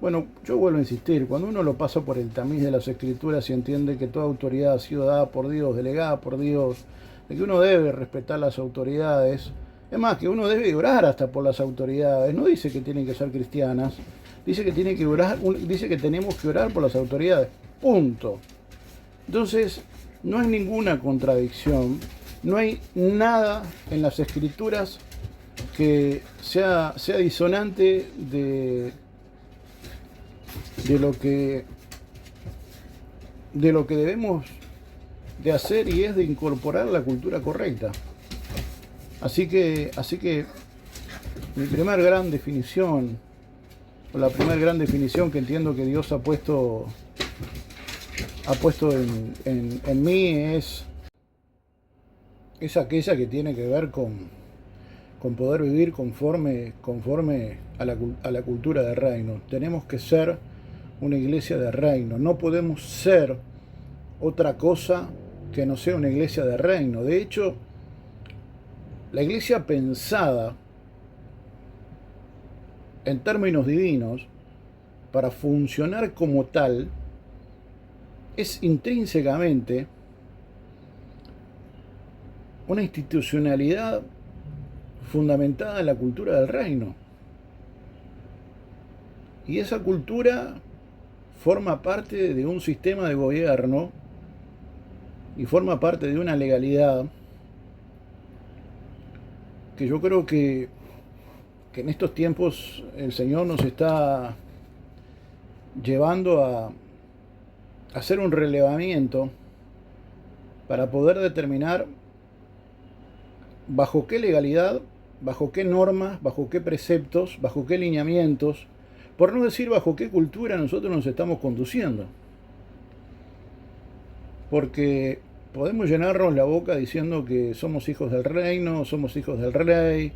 Bueno, yo vuelvo a insistir, cuando uno lo pasa por el tamiz de las Escrituras y entiende que toda autoridad ha sido dada por Dios, delegada por Dios, de que uno debe respetar las autoridades, es más, que uno debe orar hasta por las autoridades. No dice que tienen que ser cristianas, dice que dice que tenemos que orar por las autoridades, punto. Entonces, no hay ninguna contradicción, no hay nada en las Escrituras que sea disonante de lo que debemos de hacer, y es de incorporar la cultura correcta. Así que mi primera gran definición, o la primera gran definición que entiendo que Dios ha puesto en mí, es aquella que tiene que ver con con poder vivir conforme a la cultura de reino. Tenemos que ser una iglesia de reino. No podemos ser otra cosa que no sea una iglesia de reino. De hecho, la iglesia pensada en términos divinos para funcionar como tal es intrínsecamente una institucionalidad fundamentada en la cultura del reino. Y esa cultura forma parte de un sistema de gobierno y forma parte de una legalidad que yo creo que en estos tiempos el Señor nos está llevando a hacer un relevamiento para poder determinar bajo qué legalidad, bajo qué normas, bajo qué preceptos, bajo qué lineamientos, por no decir bajo qué cultura nosotros nos estamos conduciendo. Porque podemos llenarnos la boca diciendo que somos hijos del reino, somos hijos del rey,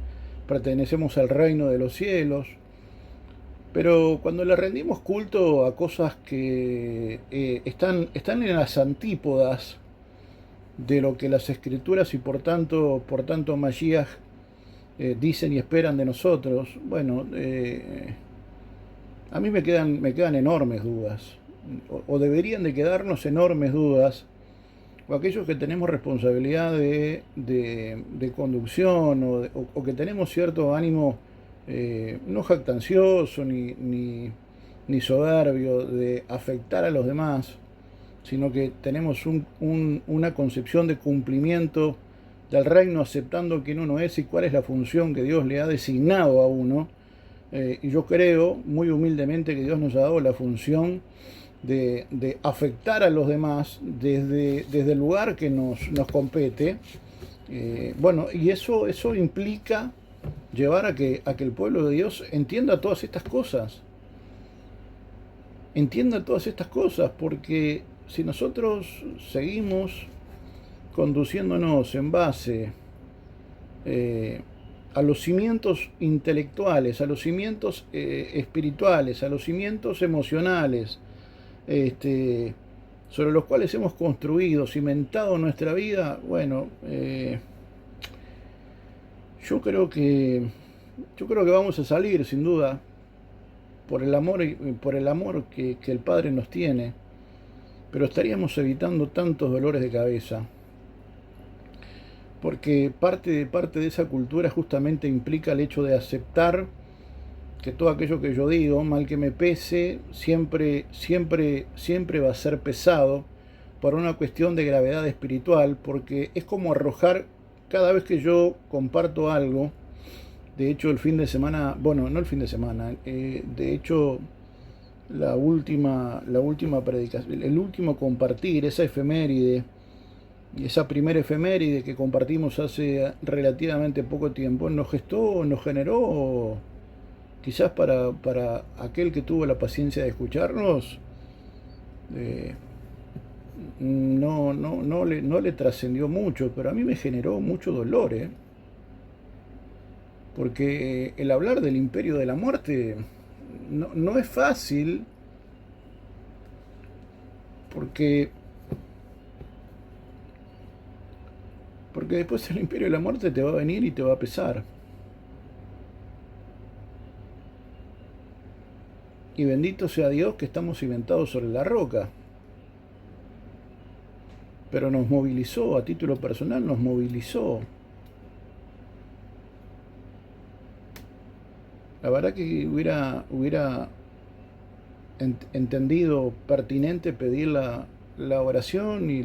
pertenecemos al reino de los cielos, pero cuando le rendimos culto a cosas que están en las antípodas de lo que las escrituras y por tanto Mashiach dicen y esperan de nosotros, bueno, a mí me quedan enormes dudas, o deberían de quedarnos enormes dudas, o aquellos que tenemos responsabilidad de conducción, o que tenemos cierto ánimo no jactancioso ni soberbio de afectar a los demás, sino que tenemos una concepción de cumplimiento del reino, aceptando quién uno es y cuál es la función que Dios le ha designado a uno. Y yo creo muy humildemente que Dios nos ha dado la función de afectar a los demás desde el lugar que nos compete. Bueno, y eso implica llevar a que el pueblo de Dios entienda todas estas cosas. Entienda todas estas cosas, porque si nosotros seguimos conduciéndonos en base a los cimientos intelectuales, a los cimientos espirituales, a los cimientos emocionales, sobre los cuales hemos construido, cimentado nuestra vida, bueno, yo creo que vamos a salir sin duda por el amor que el Padre nos tiene, pero estaríamos evitando tantos dolores de cabeza, porque parte de esa cultura justamente implica el hecho de aceptar que todo aquello que yo digo, mal que me pese, siempre va a ser pesado por una cuestión de gravedad espiritual, porque es como arrojar, cada vez que yo comparto algo, de hecho el fin de semana, bueno, no el fin de semana, de hecho la última predicación, el último compartir, esa efeméride, y esa primera efeméride que compartimos hace relativamente poco tiempo, nos generó, quizás para aquel que tuvo la paciencia de escucharnos, no le trascendió mucho, pero a mí me generó mucho dolor, porque el hablar del imperio de la muerte no es fácil, porque después el imperio de la muerte te va a venir y te va a pesar. Y bendito sea Dios que estamos cimentados sobre la roca. Pero nos movilizó, a título personal nos movilizó. La verdad que hubiera entendido pertinente pedir la oración y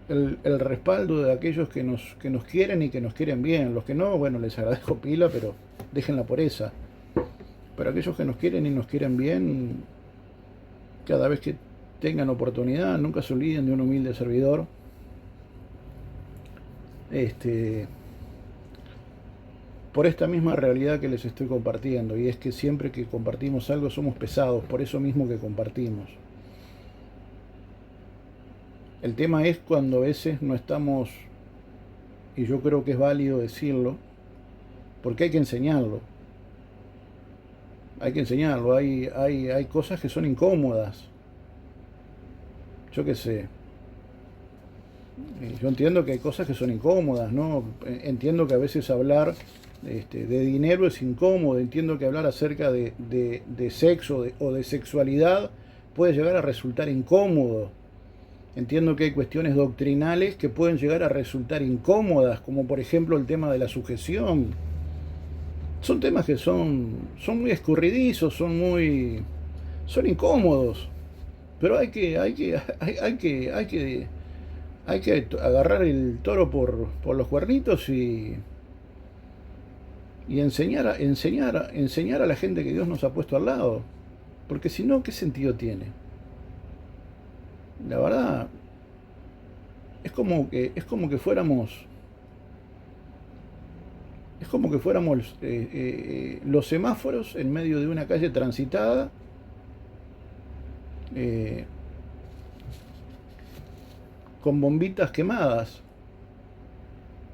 el respaldo de aquellos que nos quieren y que nos quieren bien. Los que no, bueno, les agradezco pila, pero déjenla por esa. Pero aquellos que nos quieren y nos quieren bien, cada vez que tengan oportunidad, nunca se olviden de un humilde servidor. Por esta misma realidad que les estoy compartiendo, y es que siempre que compartimos algo somos pesados, por eso mismo que compartimos. El tema es cuando a veces no estamos, y yo creo que es válido decirlo, porque hay que enseñarlo. Hay que enseñarlo. Hay cosas que son incómodas. Yo qué sé. Yo entiendo que hay cosas que son incómodas, ¿no? Entiendo que a veces hablar de dinero es incómodo. Entiendo que hablar acerca de sexo o de sexualidad puede llegar a resultar incómodo. Entiendo que hay cuestiones doctrinales que pueden llegar a resultar incómodas, como por ejemplo el tema de la sujeción. Son temas que son muy escurridizos, son incómodos, pero hay que agarrar el toro por los cuernitos y enseñar a la gente que Dios nos ha puesto al lado. Porque si no, ¿qué sentido tiene? La verdad, es como que fuéramos los semáforos en medio de una calle transitada, eh, con bombitas quemadas.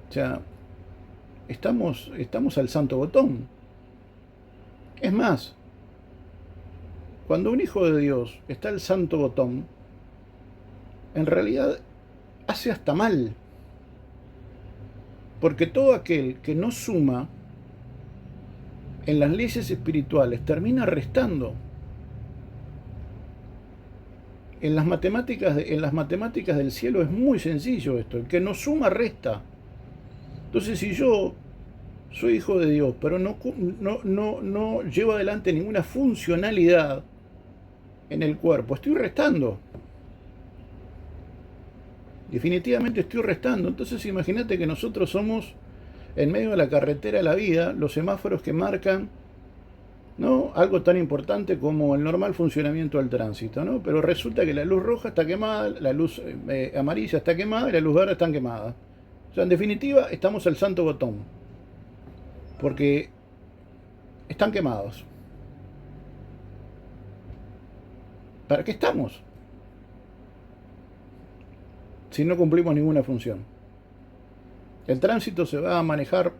O sea, estamos al santo botón. Es más, cuando un hijo de Dios está al santo botón, en realidad hace hasta mal. Porque todo aquel que no suma en las leyes espirituales termina restando. En las matemáticas del cielo es muy sencillo esto. El que no suma resta. Entonces, si yo soy hijo de Dios, pero no llevo adelante ninguna funcionalidad en el cuerpo, estoy restando. Definitivamente estoy restando. Entonces imagínate que nosotros somos, en medio de la carretera de la vida, los semáforos que marcan, ¿no?, algo tan importante como el normal funcionamiento del tránsito, ¿no? Pero resulta que la luz roja está quemada, la luz amarilla está quemada y la luz verde está quemada. O sea, en definitiva, estamos al santo botón. Porque están quemados. ¿Para qué estamos? Si no cumplimos ninguna función. El tránsito se va a manejar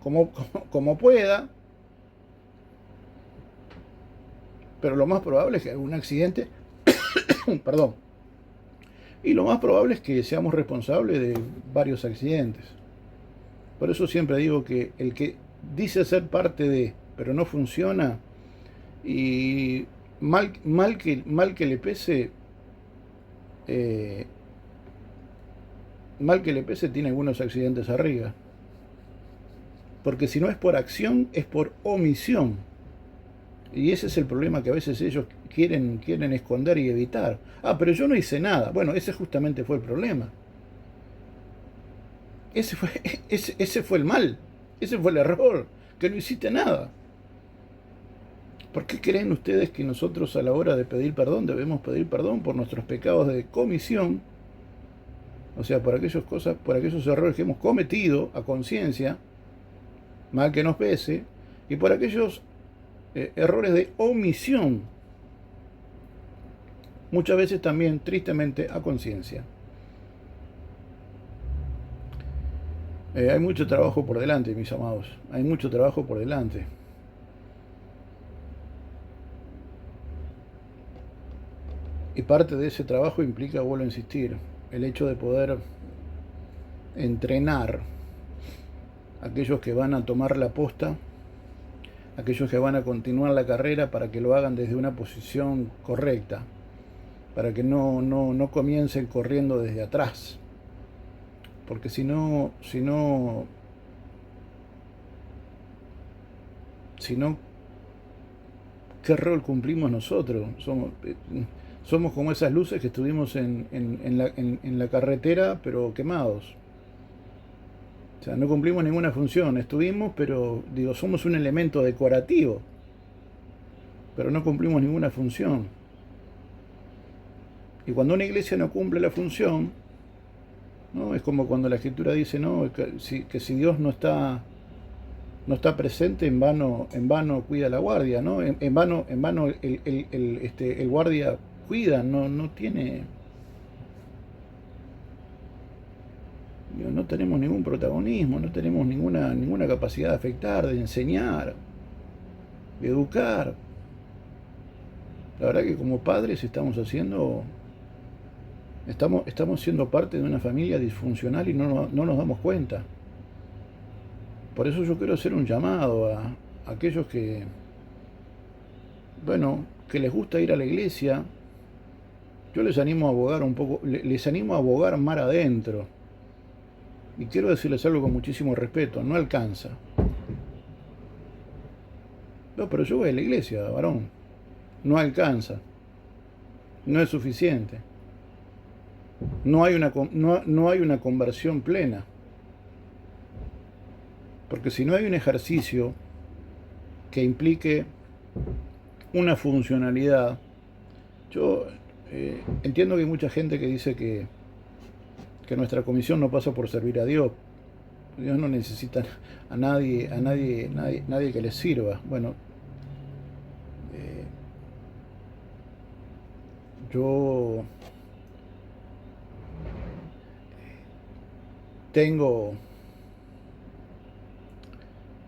como pueda, pero lo más probable es que haya un accidente, perdón, y lo más probable es que seamos responsables de varios accidentes. Por eso siempre digo que el que dice ser parte de, pero no funciona, y mal que le pese, tiene algunos accidentes arriba. Porque si no es por acción, es por omisión. Y ese es el problema que a veces ellos quieren esconder y evitar. Ah, pero yo no hice nada. Bueno, ese justamente fue el problema. Ese fue el mal. Ese fue el error. Que no hiciste nada. ¿Por qué creen ustedes que nosotros a la hora de pedir perdón debemos pedir perdón por nuestros pecados de comisión? O sea, por aquellos errores que hemos cometido a conciencia, mal que nos pese, y por aquellos errores de omisión, muchas veces también tristemente a conciencia. Hay mucho trabajo por delante, mis amados, hay mucho trabajo por delante. Y parte de ese trabajo implica, vuelvo a insistir, el hecho de poder entrenar a aquellos que van a tomar la posta, aquellos que van a continuar la carrera, para que lo hagan desde una posición correcta, para que no comiencen corriendo desde atrás. Porque si no, ¿qué rol cumplimos nosotros? Somos como esas luces que estuvimos en la carretera, pero quemados. O sea, no cumplimos ninguna función. Estuvimos, pero digo, somos un elemento decorativo, pero no cumplimos ninguna función. Y cuando una iglesia no cumple la función, ¿no?, es como cuando la Escritura dice, ¿no?, que si Dios no está presente, en vano cuida la guardia, ¿no? En vano el guardia cuida, no no tenemos ningún protagonismo, no tenemos ninguna capacidad de afectar, de enseñar, de educar. La verdad que como padres estamos siendo parte de una familia disfuncional y no nos damos cuenta. Por eso yo quiero hacer un llamado a aquellos que, que les gusta ir a la iglesia. Yo les animo a abogar un poco, les animo a abogar mar adentro. Y quiero decirles algo con muchísimo respeto, no alcanza. No, pero yo voy a la iglesia, varón. No alcanza. No es suficiente. No hay una conversión plena. Porque si no hay un ejercicio que implique una funcionalidad, yo entiendo que hay mucha gente que dice que nuestra comisión no pasa por servir a Dios. Dios no necesita a nadie que les sirva. Bueno, yo tengo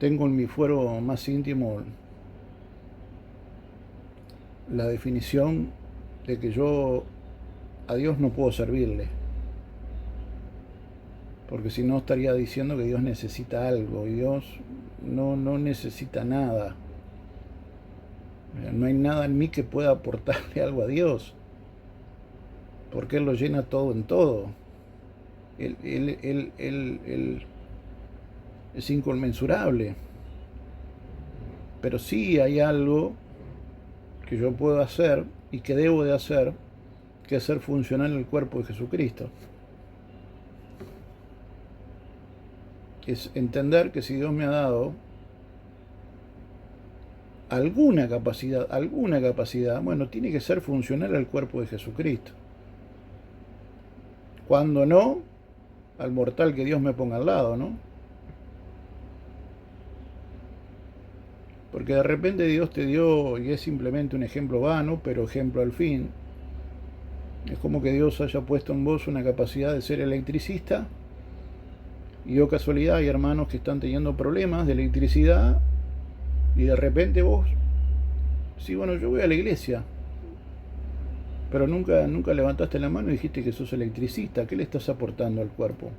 en mi fuero más íntimo la definición de que yo a Dios no puedo servirle, porque si no estaría diciendo que Dios necesita algo, y Dios no necesita nada. No hay nada en mí que pueda aportarle algo a Dios, porque Él lo llena todo en todo. Él es inconmensurable. Pero sí hay algo que yo puedo hacer y que debo de hacer, que es ser funcional en el cuerpo de Jesucristo. Es entender que si Dios me ha dado alguna capacidad, bueno, tiene que ser funcional al cuerpo de Jesucristo. Cuando no, al mortal que Dios me ponga al lado, ¿no? Porque de repente Dios te dio, y es simplemente un ejemplo vano, pero ejemplo al fin. Es como que Dios haya puesto en vos una capacidad de ser electricista, y oh casualidad, hay hermanos que están teniendo problemas de electricidad, y de repente vos, sí, bueno, yo voy a la iglesia, pero nunca levantaste la mano y dijiste que sos electricista. ¿Qué le estás aportando al cuerpo?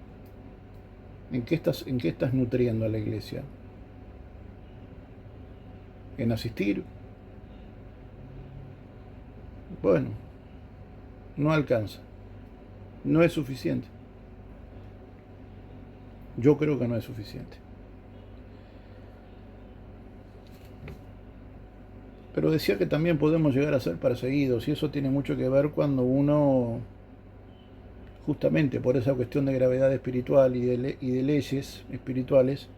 ¿En qué estás nutriendo a la iglesia? ¿En asistir? Bueno, no alcanza. No es suficiente. Yo creo que no es suficiente. Pero decía que también podemos llegar a ser perseguidos, y eso tiene mucho que ver cuando uno, justamente por esa cuestión de gravedad espiritual y de leyes espirituales,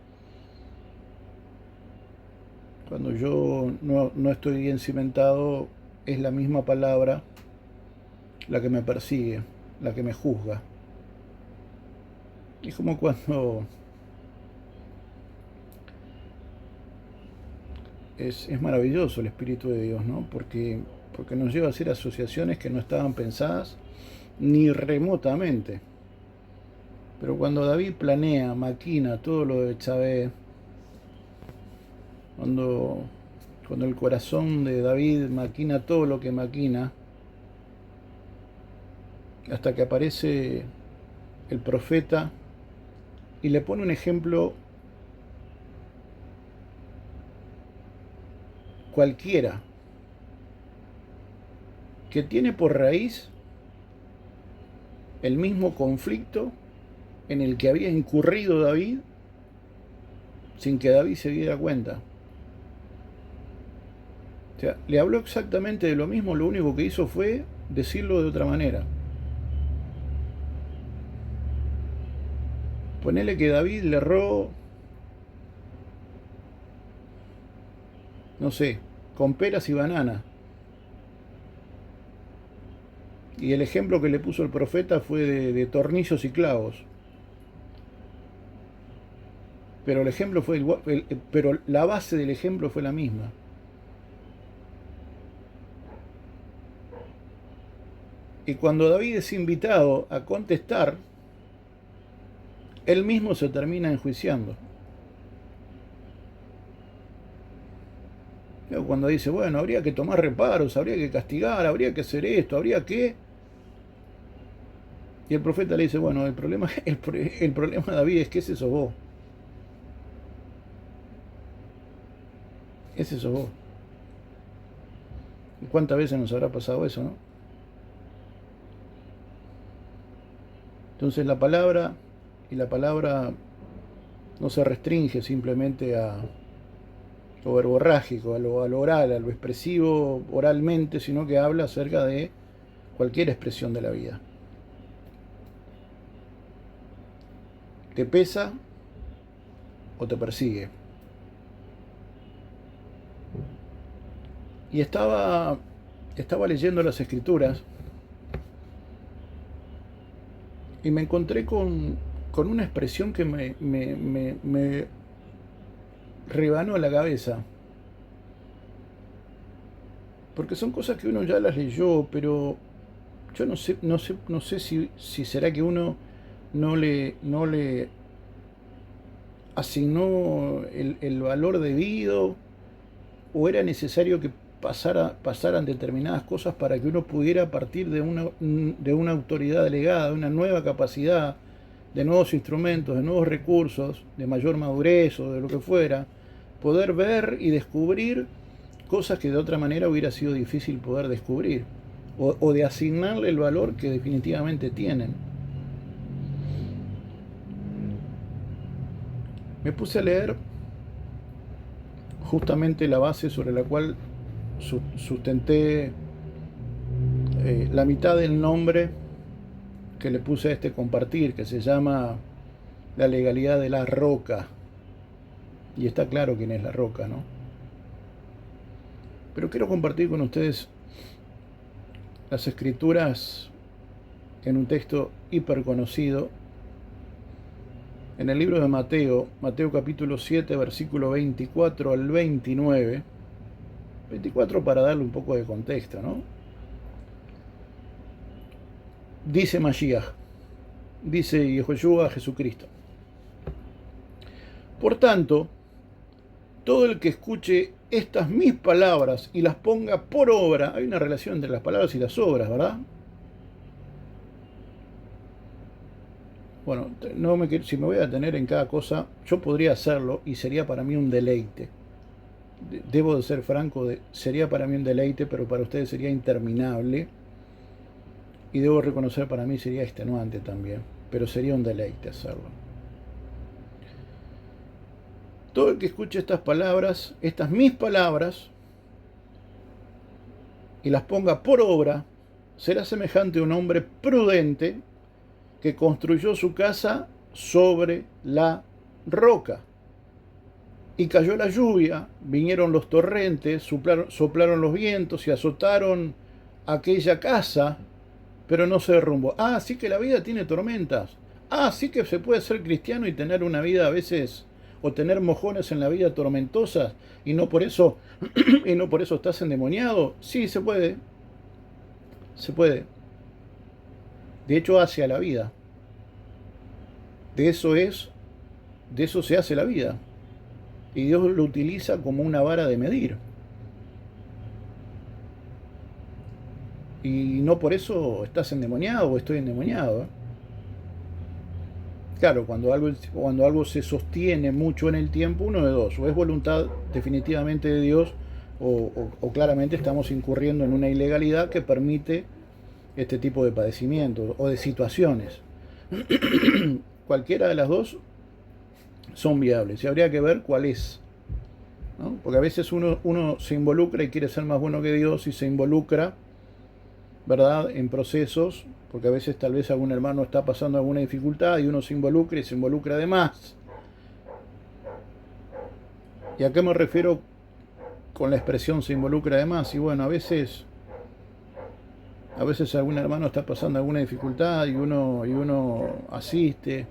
cuando yo no estoy bien cimentado, es la misma palabra la que me persigue, la que me juzga. Es como cuando es maravilloso el Espíritu de Dios, ¿no? Porque nos lleva a hacer asociaciones que no estaban pensadas ni remotamente. Pero cuando David planea, maquina todo lo de Betsabé, cuando el corazón de David maquina todo lo que maquina, hasta que aparece el profeta y le pone un ejemplo cualquiera, que tiene por raíz el mismo conflicto en el que había incurrido David sin que David se diera cuenta. O sea, le habló exactamente de lo mismo, lo único que hizo fue decirlo de otra manera. Ponele que David le erró, no sé, con peras y bananas. Y el ejemplo que le puso el profeta fue de tornillos y clavos. Pero el ejemplo fue pero la base del ejemplo fue la misma. Y cuando David es invitado a contestar él mismo se termina enjuiciando. Cuando dice, bueno, habría que tomar reparos, habría que castigar, habría que hacer esto, habría que... Y el profeta le dice, bueno, el problema, el problema, David, es que ese sos vos. Ese sos vos. ¿Y cuántas veces nos habrá pasado eso, no? Entonces y la palabra no se restringe simplemente a lo verborrágico, a lo oral, a lo expresivo oralmente, sino que habla acerca de cualquier expresión de la vida. ¿Te pesa o te persigue? Y estaba leyendo las escrituras y me encontré con una expresión que me rebanó la cabeza. Porque son cosas que uno ya las leyó, pero yo no sé si será que uno no le asignó el valor debido, o era necesario que pasaran determinadas cosas para que uno pudiera, a partir de una autoridad delegada, de una nueva capacidad, de nuevos instrumentos, de nuevos recursos, de mayor madurez o de lo que fuera, poder ver y descubrir cosas que de otra manera hubiera sido difícil poder descubrir, o de asignarle el valor que definitivamente tienen. Me puse a leer justamente la base sobre la cual sustenté la mitad del nombre que le puse a este compartir, que se llama La legalidad de la roca. Y está claro quién es la roca, ¿no? Pero quiero compartir con ustedes las escrituras en un texto hiper conocido, en el libro de Mateo, Mateo capítulo 7, versículo 24 al 29, 24 para darle un poco de contexto, ¿no? Dice Mashiach, dice Yehoshua Jesucristo: por tanto, todo el que escuche estas mis palabras y las ponga por obra, hay una relación entre las palabras y las obras, ¿verdad? Bueno, si me voy a detener en cada cosa, yo podría hacerlo y sería para mí un deleite. Debo de ser franco, sería para mí un deleite, pero para ustedes sería interminable. Y debo reconocer, para mí sería extenuante también, pero sería un deleite hacerlo. Todo el que escuche estas palabras, estas mis palabras, y las ponga por obra, será semejante a un hombre prudente que construyó su casa sobre la roca. Y cayó la lluvia, vinieron los torrentes, soplaron los vientos y azotaron aquella casa, pero no se derrumbó. Ah, sí que la vida tiene tormentas. Ah, sí que se puede ser cristiano y tener una vida a veces, o tener mojones en la vida tormentosas, y no por eso, y no por eso estás endemoniado. Sí, se puede. Se puede. De hecho, hace a la vida. De eso se hace la vida. Y Dios lo utiliza como una vara de medir. Y no por eso estás endemoniado o estoy endemoniado. Claro, cuando algo se sostiene mucho en el tiempo, uno de dos: o es voluntad definitivamente de Dios, o claramente estamos incurriendo en una ilegalidad que permite este tipo de padecimientos o de situaciones. Cualquiera de las dos son viables y habría que ver cuál es, ¿no? Porque a veces uno se involucra y quiere ser más bueno que Dios, y se involucra, ¿verdad?, en procesos, porque a veces tal vez algún hermano está pasando alguna dificultad y uno se involucra y se involucra de más. ¿Y a qué me refiero con la expresión se involucra de más? Y bueno, a veces algún hermano está pasando alguna dificultad y uno asiste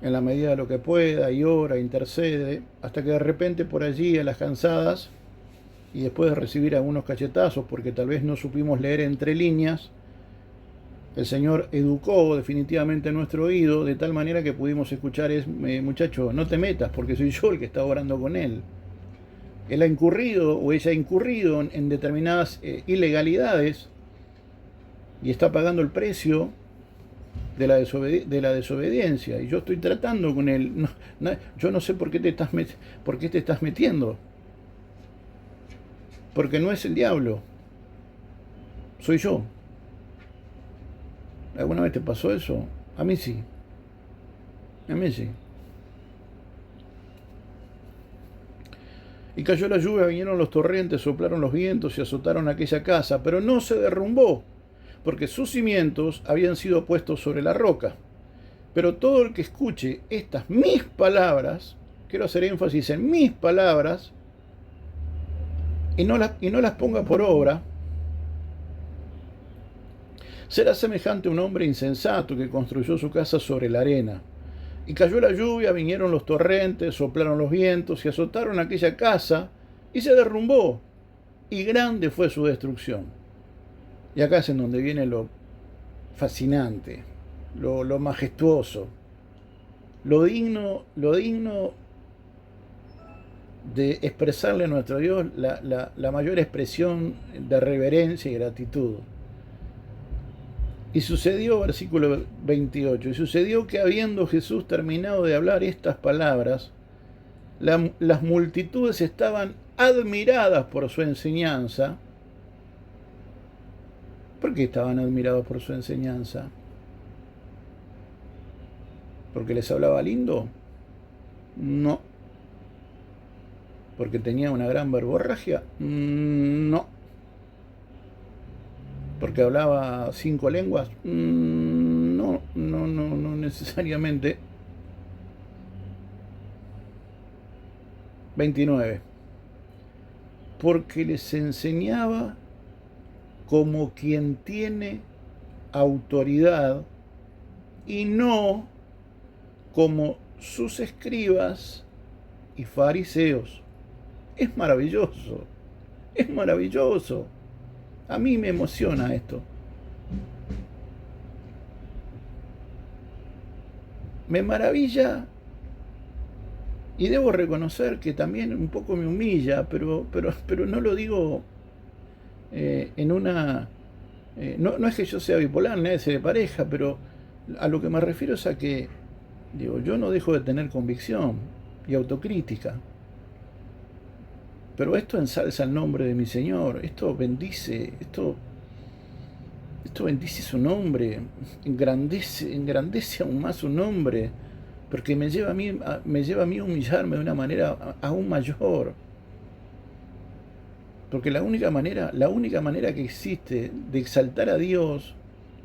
en la medida de lo que pueda y ora, intercede, hasta que de repente por allí, a las cansadas, y después de recibir algunos cachetazos porque tal vez no supimos leer entre líneas, El Señor educó definitivamente nuestro oído de tal manera que pudimos escuchar, muchacho, no te metas porque soy yo el que está orando con él. Él ha incurrido o ella ha incurrido en determinadas ilegalidades y está pagando el precio de la desobediencia. Y yo estoy tratando con él. Yo no sé por qué por qué te estás metiendo. Porque no es el diablo. Soy yo. ¿Alguna vez te pasó eso? A mí sí. A mí sí. Y cayó la lluvia, vinieron los torrentes, soplaron los vientos y azotaron aquella casa, pero no se derrumbó, porque sus cimientos habían sido puestos sobre la roca. Pero todo el que escuche estas mis palabras, quiero hacer énfasis en mis palabras, y no las ponga por obra, será semejante a un hombre insensato que construyó su casa sobre la arena. Y cayó la lluvia, vinieron los torrentes, soplaron los vientos y azotaron aquella casa, y se derrumbó, y grande fue su destrucción. Y acá es en donde viene lo fascinante, lo majestuoso, lo digno de expresarle a nuestro Dios la mayor expresión de reverencia y gratitud. Y sucedió, versículo 28, y sucedió que habiendo Jesús terminado de hablar estas palabras, las multitudes estaban admiradas por su enseñanza. ¿Por qué estaban admirados por su enseñanza? ¿Porque les hablaba lindo? No. ¿Porque tenía una gran verborragia? No. ¿Porque hablaba 5 lenguas? No necesariamente. 29. Porque les enseñaba como quien tiene autoridad y no como sus escribas y fariseos. Es maravilloso, es maravilloso. A mí me emociona esto. Me maravilla y debo reconocer que también un poco me humilla, pero no lo digo en una... no es que yo sea bipolar, nadie se de pareja, pero a lo que me refiero es a que, digo, yo no dejo de tener convicción y autocrítica. Pero esto ensalza el nombre de mi Señor, esto bendice, esto bendice su nombre, engrandece aún más su nombre, porque me lleva a mí a humillarme de una manera aún mayor. Porque la única manera que existe de exaltar a Dios,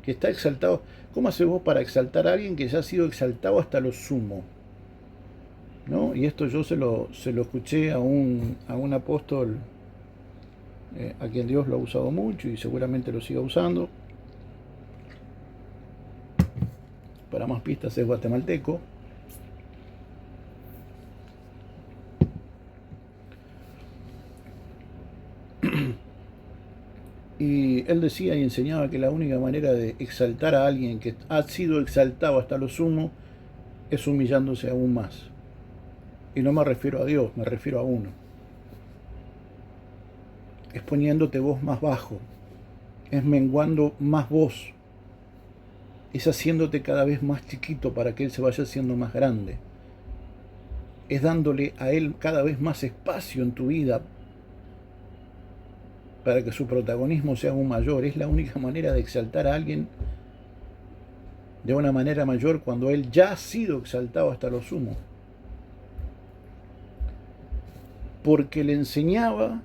que está exaltado, ¿cómo haces vos para exaltar a alguien que ya ha sido exaltado hasta lo sumo? ¿No? Y esto yo se lo escuché a un apóstol a quien Dios lo ha usado mucho y seguramente lo siga usando. Para más pistas es guatemalteco. Y él decía y enseñaba que la única manera de exaltar a alguien que ha sido exaltado hasta lo sumo es humillándose aún más. Y no me refiero a Dios, me refiero a uno. Es poniéndote vos más bajo, es menguando más vos, es haciéndote cada vez más chiquito para que Él se vaya haciendo más grande. Es dándole a Él cada vez más espacio en tu vida para que su protagonismo sea aún mayor. Es la única manera de exaltar a alguien de una manera mayor cuando Él ya ha sido exaltado hasta lo sumo. Porque le enseñaba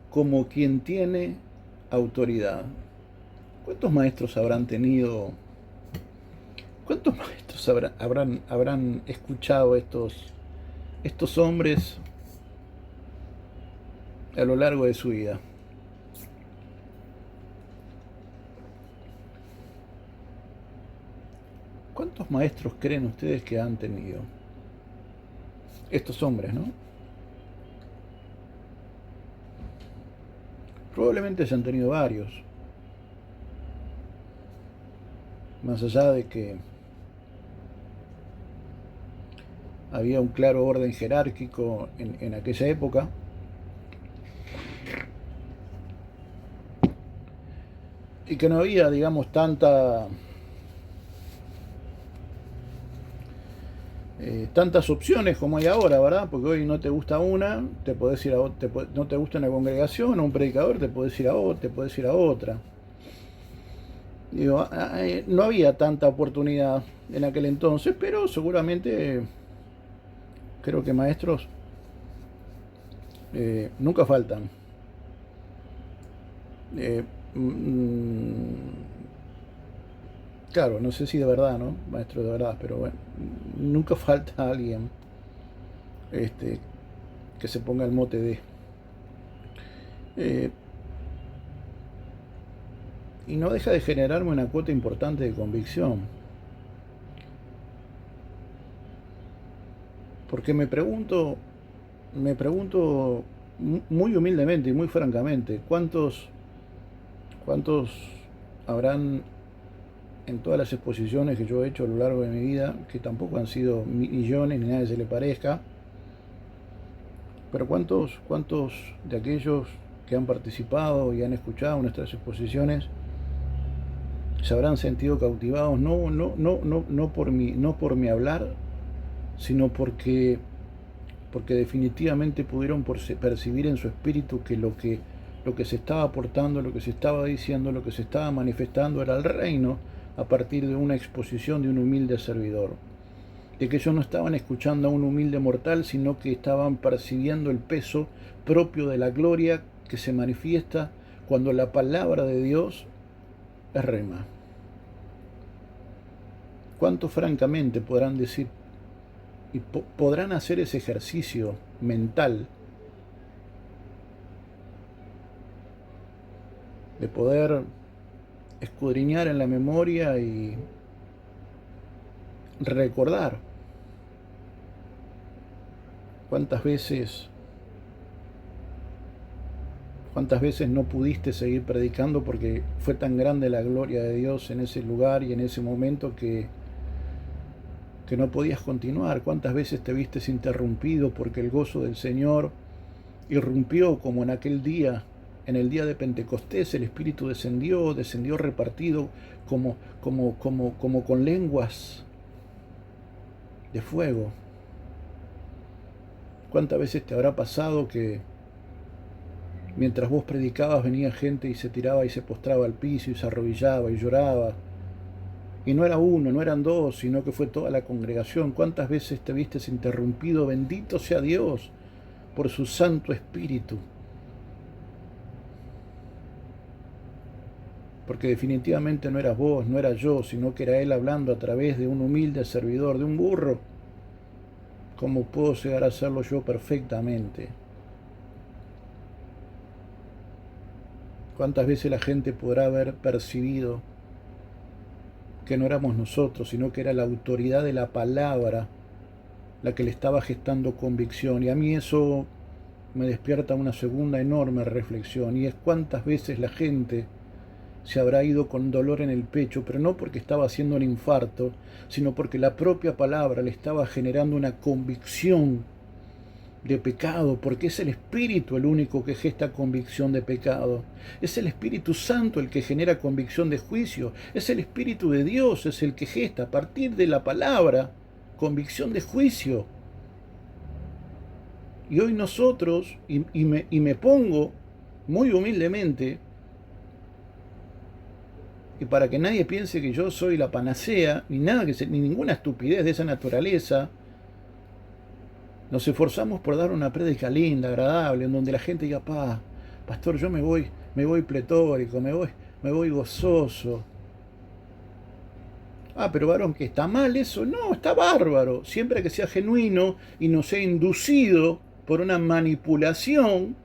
como quien tiene autoridad. ¿Cuántos maestros habrán tenido? ¿Cuántos maestros habrán escuchado estos hombres a lo largo de su vida? ¿Cuántos maestros creen ustedes que han tenido estos hombres, no? Probablemente se han tenido varios. más allá de que había un claro orden jerárquico en aquella época, y que no había, digamos, tantas opciones como hay ahora, ¿verdad? Porque hoy no te gusta una, te podés ir a no te gusta una congregación o un predicador, te podés ir a otra, te podés ir a otra. Digo, no había tanta oportunidad en aquel entonces, pero seguramente creo que maestros nunca faltan. Eh, mm, claro, no sé si de verdad, ¿no? Maestro de verdad, pero bueno, nunca falta alguien este, que se ponga el mote de. Eh, y no deja de generarme una cuota importante de convicción. Porque me pregunto muy humildemente y muy francamente, ¿cuántos habrán en todas las exposiciones que yo he hecho a lo largo de mi vida, que tampoco han sido millones ni nada que se le parezca, pero cuántos de aquellos que han participado y han escuchado nuestras exposiciones se habrán sentido cautivados no por mi hablar, sino porque definitivamente pudieron percibir en su espíritu que lo que se estaba aportando, lo que se estaba diciendo, lo que se estaba manifestando era el reino a partir de una exposición de un humilde servidor. De que ellos no estaban escuchando a un humilde mortal, sino que estaban percibiendo el peso propio de la gloria que se manifiesta cuando la palabra de Dios es rema. ¿Cuántos francamente podrán decir y podrán hacer ese ejercicio mental de poder escudriñar en la memoria y recordar cuántas veces no pudiste seguir predicando porque fue tan grande la gloria de Dios en ese lugar y en ese momento que no podías continuar? ¿Cuántas veces te vistes interrumpido porque el gozo del Señor irrumpió como en aquel día, en el día de Pentecostés? El Espíritu descendió repartido como con lenguas de fuego. ¿Cuántas veces te habrá pasado que mientras vos predicabas venía gente y se tiraba y se postraba al piso y se arrodillaba y lloraba? Y no era uno, no eran dos, sino que fue toda la congregación. ¿Cuántas veces te vistes interrumpido? Bendito sea Dios por su Santo Espíritu. Porque definitivamente no eras vos, no era yo, sino que era Él hablando a través de un humilde servidor, de un burro. ¿Cómo puedo llegar a hacerlo yo perfectamente? ¿Cuántas veces la gente podrá haber percibido que no éramos nosotros, sino que era la autoridad de la palabra la que le estaba gestando convicción? Y a mí eso me despierta una segunda enorme reflexión, y es cuántas veces la gente se habrá ido con dolor en el pecho, pero no porque estaba haciendo un infarto, sino porque la propia palabra le estaba generando una convicción de pecado, porque es el Espíritu el único que gesta convicción de pecado. Es el Espíritu Santo el que genera convicción de juicio. Es el Espíritu de Dios, es el que gesta a partir de la palabra convicción de juicio. Y hoy nosotros, y me pongo muy humildemente, y para que nadie piense que yo soy la panacea, ni nada ni ninguna estupidez de esa naturaleza, nos esforzamos por dar una prédica linda, agradable, en donde la gente diga, pastor, yo me voy pletórico, me voy gozoso. Pero varón, ¿que está mal eso? No, está bárbaro. Siempre que sea genuino y no sea inducido por una manipulación.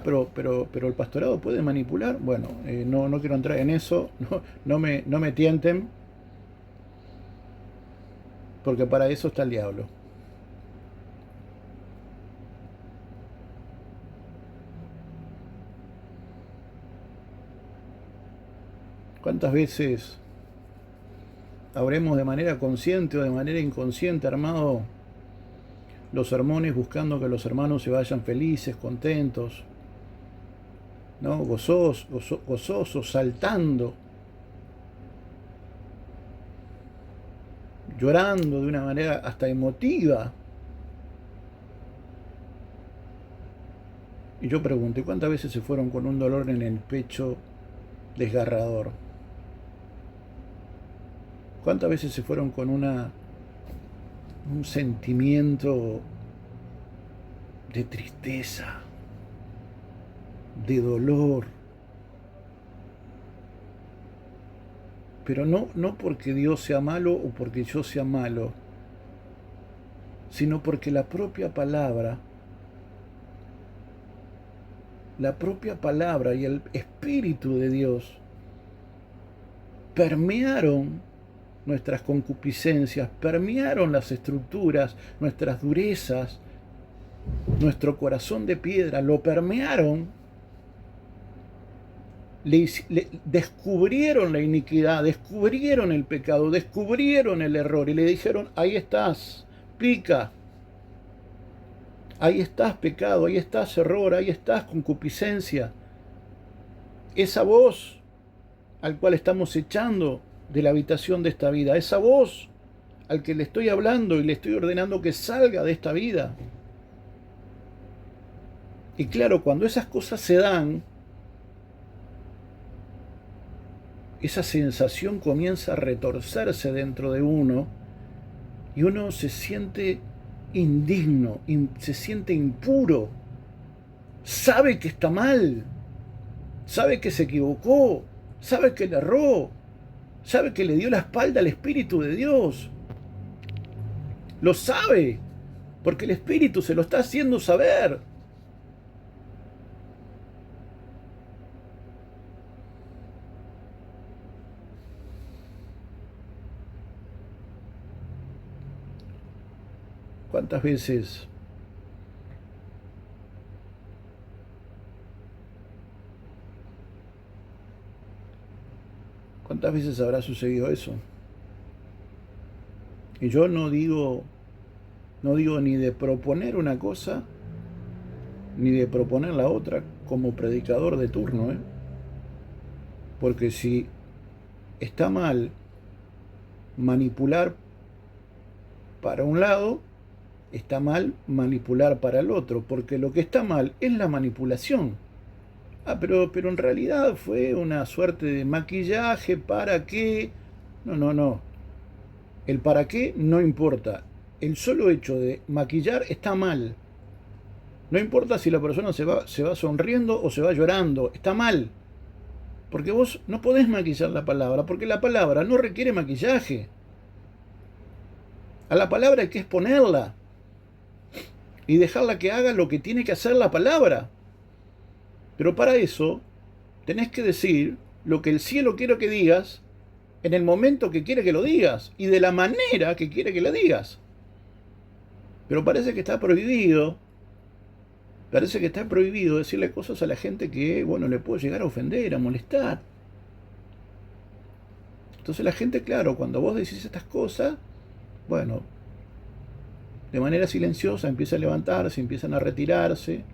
Pero el pastorado puede manipular. Bueno, no quiero entrar en eso. No me tienten, porque para eso está el diablo. ¿Cuántas veces habremos de manera consciente o de manera inconsciente armado los sermones buscando que los hermanos se vayan felices, contentos, ¿no? Gozosos, saltando, llorando de una manera hasta emotiva? Y yo pregunto, ¿cuántas veces se fueron con un dolor en el pecho desgarrador? ¿Cuántas veces se fueron con un sentimiento de tristeza, de dolor? Pero no porque Dios sea malo o porque yo sea malo, sino porque la propia palabra y el Espíritu de Dios permearon nuestras concupiscencias, permearon las estructuras, nuestras durezas, nuestro corazón de piedra, lo permearon, descubrieron la iniquidad, descubrieron el pecado, descubrieron el error y le dijeron, ahí estás, pica, ahí estás pecado, ahí estás error, ahí estás concupiscencia. Esa voz al cual estamos echando de la habitación de esta vida, esa voz al que le estoy hablando y le estoy ordenando que salga de esta vida. Y claro, cuando esas cosas se dan, esa sensación comienza a retorcerse dentro de uno y uno se siente indigno, se siente impuro, sabe que está mal, sabe que se equivocó, sabe que le erró, sabe que le dio la espalda al Espíritu de Dios. Lo sabe, porque el Espíritu se lo está haciendo saber. ¿Cuántas veces habrá sucedido eso? Y yo no digo ni de proponer una cosa ni de proponer la otra como predicador de turno, ¿eh? Porque si está mal manipular para un lado, está mal manipular para el otro, porque lo que está mal es la manipulación. Pero en realidad fue una suerte de maquillaje para que... No. El para qué no importa. El solo hecho de maquillar está mal. No importa si la persona se va sonriendo o se va llorando. Está mal. Porque vos no podés maquillar la palabra, porque la palabra no requiere maquillaje. A la palabra hay que exponerla y dejarla que haga lo que tiene que hacer la palabra. Pero para eso tenés que decir lo que el cielo quiere que digas en el momento que quiere que lo digas y de la manera que quiere que lo digas. Pero parece que está prohibido decirle cosas a la gente que, bueno, le puede llegar a ofender, a molestar. Entonces la gente, claro, cuando vos decís estas cosas, bueno, de manera silenciosa empieza a levantarse, empiezan a retirarse,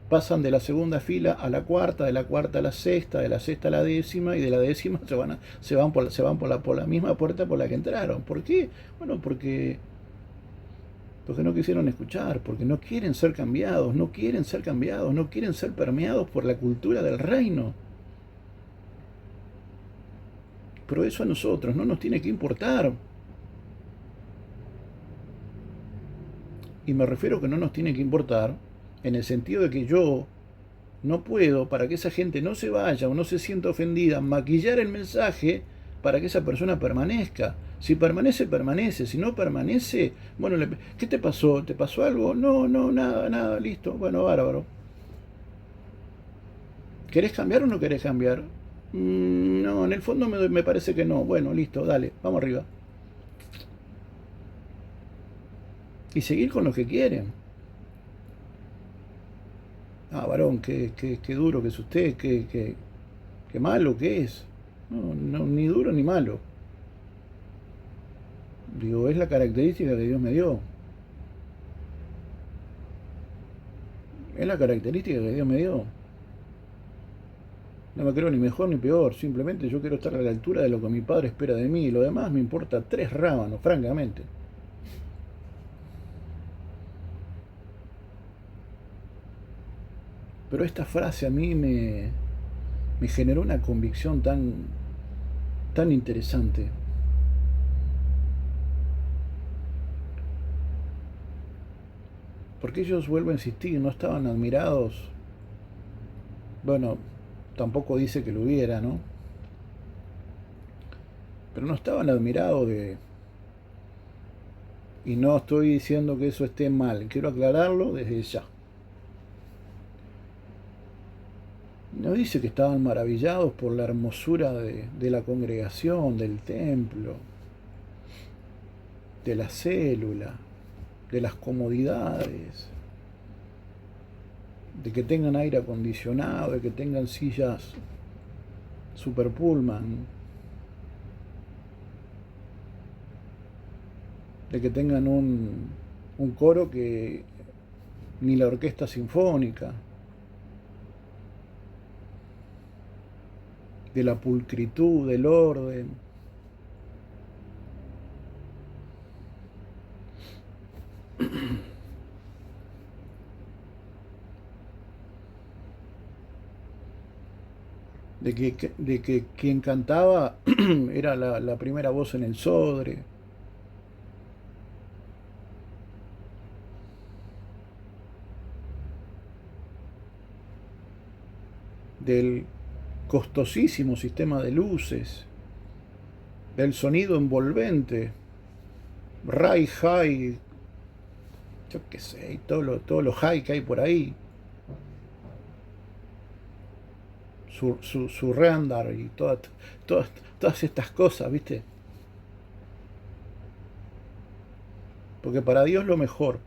pasan de la segunda fila a la cuarta, de la cuarta a la sexta, de la sexta a la décima, y de la décima se van por la misma puerta por la que entraron. ¿Por qué? Bueno, porque no quisieron escuchar, porque no quieren ser cambiados, no quieren ser permeados por la cultura del reino. Pero eso a nosotros no nos tiene que importar. Y me refiero que no nos tiene que importar en el sentido de que yo no puedo, para que esa gente no se vaya o no se sienta ofendida, maquillar el mensaje para que esa persona permanezca. Si permanece, permanece. Si no permanece, bueno, ¿qué te pasó? ¿Te pasó algo? No, nada, listo. Bueno, bárbaro. ¿Querés cambiar o no querés cambiar? No, en el fondo me parece que no. Bueno, listo, dale, vamos arriba. Y seguir con lo que quieren. Varón, qué duro que es usted, qué malo que es. No, ni duro ni malo. Digo, es la característica que Dios me dio. Es la característica que Dios me dio. No me creo ni mejor ni peor, simplemente yo quiero estar a la altura de lo que mi padre espera de mí y lo demás me importa tres rábanos, francamente. Pero esta frase a mí me generó una convicción tan interesante. Porque ellos, vuelvo a insistir, no estaban admirados. Bueno, tampoco dice que lo hubiera, ¿no? Pero no estaban admirados de... Y no estoy diciendo que eso esté mal, quiero aclararlo desde ya. No dice que estaban maravillados por la hermosura de la congregación, del templo, de la célula, de las comodidades, de que tengan aire acondicionado, de que tengan sillas super pullman, de que tengan un coro que ni la orquesta sinfónica, de la pulcritud, del orden. De que quien cantaba era la primera voz en el sodre. Del costosísimo sistema de luces, del sonido envolvente, Rai High, yo qué sé, y todo lo high que hay por ahí, su render y todas estas cosas, ¿viste? Porque para Dios lo mejor.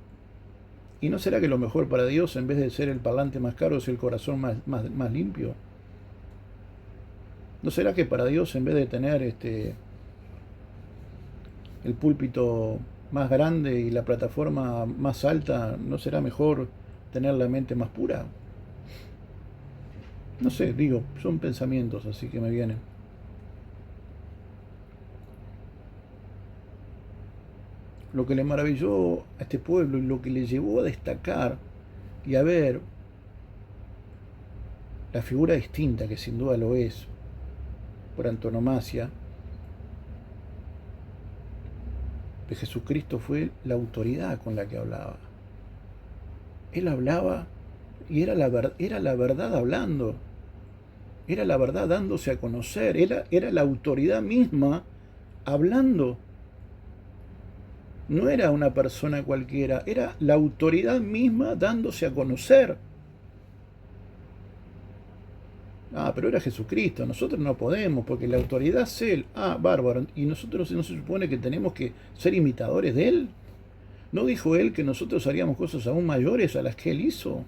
¿Y no será que lo mejor para Dios, en vez de ser el parlante más caro, es el corazón más limpio? ¿No será que para Dios, en vez de tener el púlpito más grande y la plataforma más alta, no será mejor tener la mente más pura? No sé, digo, son pensamientos así que me vienen. Lo que le maravilló a este pueblo y lo que le llevó a destacar y a ver la figura distinta, que sin duda lo es, por antonomasia, de Jesucristo, fue la autoridad con la que hablaba. Él hablaba y era la verdad hablando, era la verdad dándose a conocer, era la autoridad misma hablando. No era una persona cualquiera, era la autoridad misma dándose a conocer. Ah, pero era Jesucristo, nosotros no podemos, porque la autoridad es Él. Ah, bárbaro, y nosotros no se supone que tenemos que ser imitadores de Él. ¿No dijo Él que nosotros haríamos cosas aún mayores a las que Él hizo?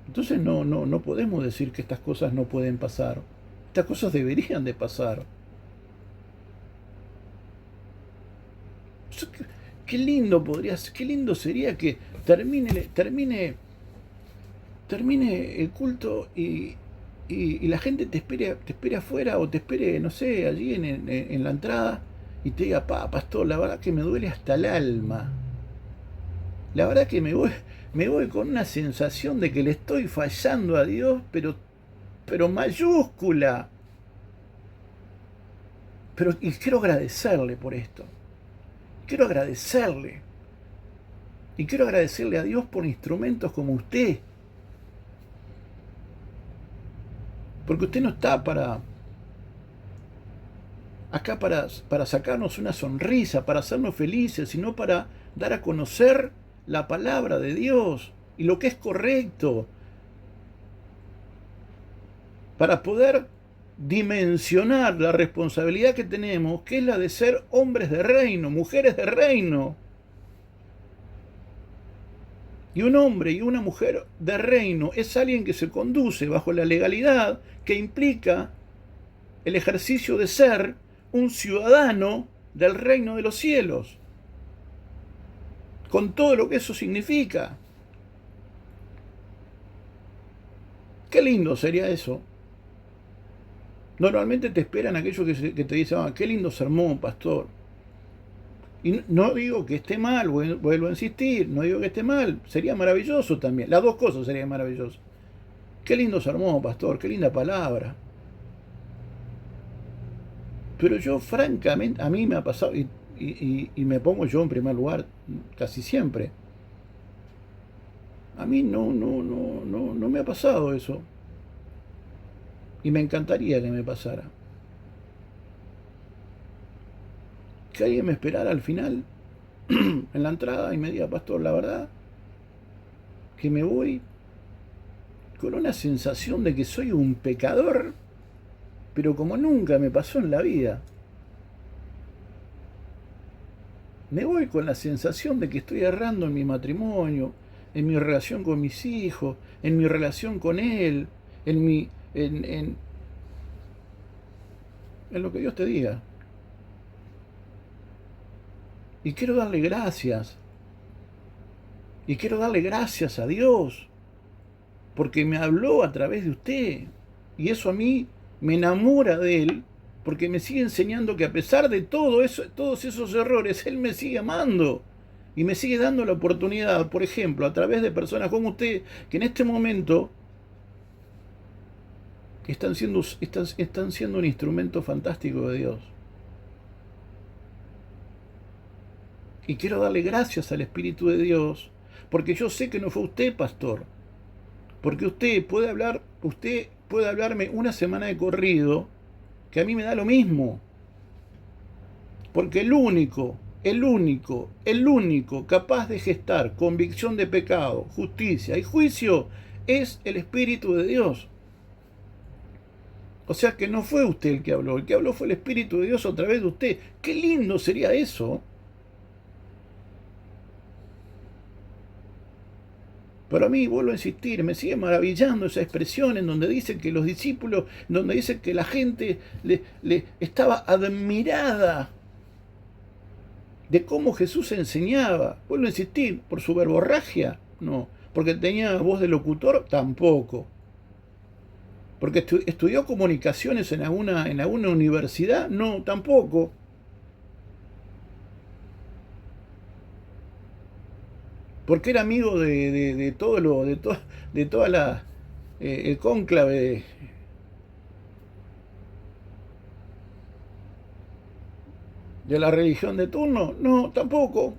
Entonces no podemos decir que estas cosas no pueden pasar. Estas cosas deberían de pasar. Qué lindo qué lindo sería que termine el culto y la gente te espere afuera o te espere, no sé, allí en la entrada y te diga, pastor, la verdad que me duele hasta el alma. La verdad que me voy con una sensación de que le estoy fallando a Dios, pero mayúscula. Y quiero agradecerle por esto. Quiero agradecerle. Y quiero agradecerle a Dios por instrumentos como usted. Porque usted no está acá para sacarnos una sonrisa, para hacernos felices, sino para dar a conocer la palabra de Dios y lo que es correcto. Para poder dimensionar la responsabilidad que tenemos, que es la de ser hombres de reino, mujeres de reino. Y un hombre y una mujer de reino es alguien que se conduce bajo la legalidad que implica el ejercicio de ser un ciudadano del reino de los cielos, con todo lo que eso significa. Qué lindo sería eso. Normalmente te esperan aquellos que te dicen, qué lindo sermón, pastor. Y no digo que esté mal, vuelvo a insistir, no digo que esté mal, sería maravilloso también. Las dos cosas serían maravillosas. Qué lindo sermón, pastor, qué linda palabra. Pero yo, francamente, a mí me ha pasado, y me pongo yo en primer lugar casi siempre. A mí no me ha pasado eso. Y me encantaría que me pasara. Que alguien me esperara al final, en la entrada, y me diga, pastor, la verdad, que me voy con una sensación de que soy un pecador, pero como nunca me pasó en la vida. Me voy con la sensación de que estoy errando en mi matrimonio, en mi relación con mis hijos, en mi relación con él, en lo que Dios te diga. Y quiero darle gracias. Y quiero darle gracias a Dios, porque me habló a través de usted. Y eso a mí me enamora de Él, porque me sigue enseñando que a pesar de todo eso, todos esos errores, Él me sigue amando. Y me sigue dando la oportunidad, por ejemplo, a través de personas como usted, que en este momento están siendo un instrumento fantástico de Dios. Y quiero darle gracias al Espíritu de Dios, porque yo sé que no fue usted, pastor. Porque usted puede hablarme una semana de corrido, que a mí me da lo mismo. Porque el único capaz de gestar convicción de pecado, justicia y juicio es el Espíritu de Dios. O sea que no fue usted el que habló fue el Espíritu de Dios a través de usted. Qué lindo sería eso. Pero a mí, vuelvo a insistir, me sigue maravillando esa expresión en donde dice que los discípulos, donde dice que la gente le estaba admirada de cómo Jesús enseñaba. Vuelvo a insistir, por su verborragia, no. Porque tenía voz de locutor, tampoco. Porque estudió comunicaciones en alguna universidad, no, tampoco. Porque era amigo de todo de toda el cónclave de la religión de turno, no, tampoco.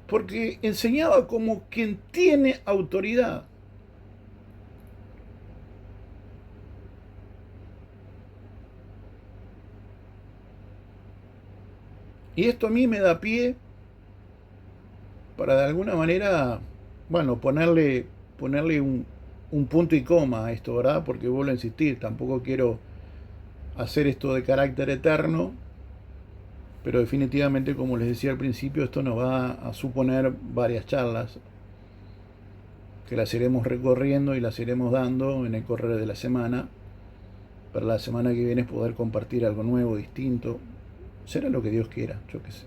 Porque enseñaba como quien tiene autoridad. Y esto a mí me da pie para de alguna manera, bueno, ponerle un punto y coma a esto, ¿verdad? Porque vuelvo a insistir, tampoco quiero hacer esto de carácter eterno, pero definitivamente, como les decía al principio, esto nos va a suponer varias charlas que las iremos recorriendo y las iremos dando en el correr de la semana. Para la semana que viene poder compartir algo nuevo, distinto. Será lo que Dios quiera, yo qué sé.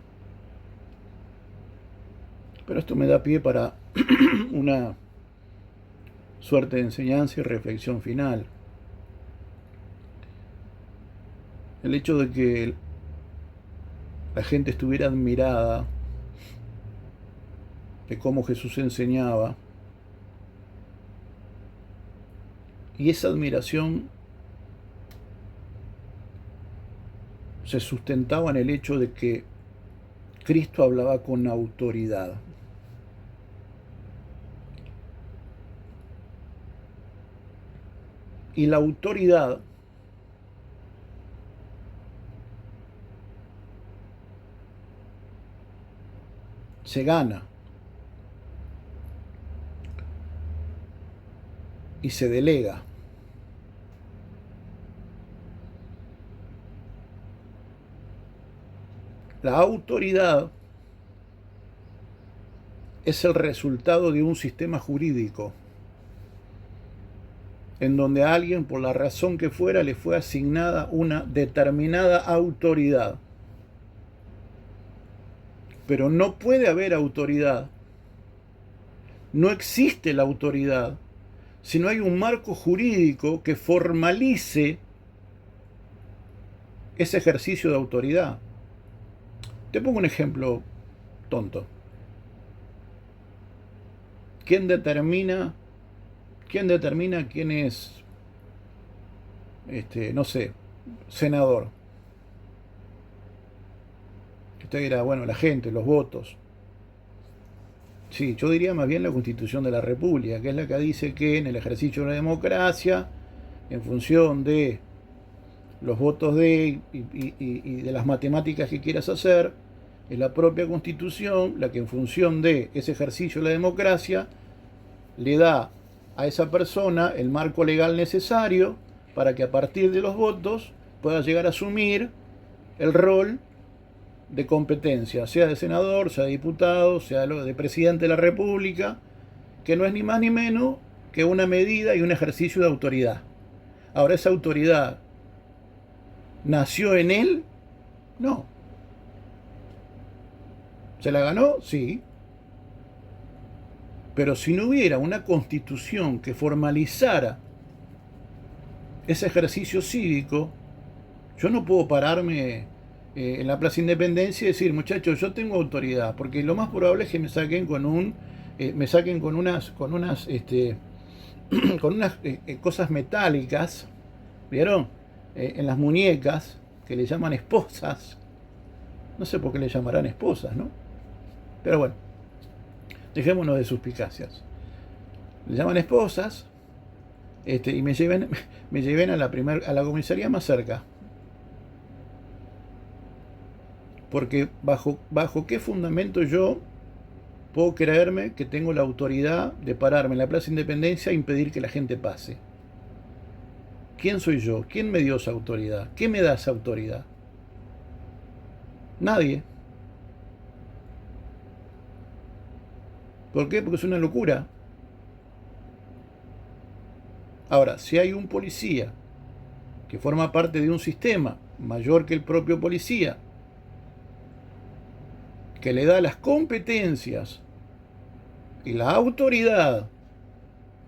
Pero esto me da pie para una suerte de enseñanza y reflexión final. El hecho de que la gente estuviera admirada de cómo Jesús enseñaba, y esa admiración se sustentaba en el hecho de que Cristo hablaba con autoridad. Y la autoridad se gana y se delega. La autoridad es el resultado de un sistema jurídico en donde a alguien, por la razón que fuera, le fue asignada una determinada autoridad. Pero no puede haber autoridad, no existe la autoridad, si no hay un marco jurídico que formalice ese ejercicio de autoridad. Te pongo un ejemplo tonto. ¿Quién determina quién es, no sé, senador? Usted dirá, bueno, la gente, los votos. Sí, yo diría más bien la Constitución de la República, que es la que dice que en el ejercicio de la democracia, en función de los votos y de las matemáticas que quieras hacer, es la propia Constitución la que en función de ese ejercicio de la democracia le da a esa persona el marco legal necesario para que a partir de los votos pueda llegar a asumir el rol de competencia, sea de senador, sea de diputado, sea de presidente de la República, que no es ni más ni menos que una medida y un ejercicio de autoridad. Ahora, ¿esa autoridad nació en él? No. ¿Se la ganó? Sí. Pero si no hubiera una constitución que formalizara ese ejercicio cívico, yo no puedo pararme en la Plaza Independencia y decir, muchachos, yo tengo autoridad, porque lo más probable es que me saquen con unas con unas cosas metálicas, ¿vieron? En las muñecas, que le llaman esposas. No sé por qué le llamarán esposas, ¿no? Pero bueno, dejémonos de suspicacias. Le llaman esposas, y me lleven a la comisaría más cerca. Porque bajo qué fundamento yo puedo creerme que tengo la autoridad de pararme en la Plaza Independencia e impedir que la gente pase. ¿Quién soy yo? ¿Quién me dio esa autoridad? ¿Qué me da esa autoridad? Nadie. ¿Por qué? Porque es una locura. Ahora, si hay un policía que forma parte de un sistema mayor que el propio policía, que le da las competencias y la autoridad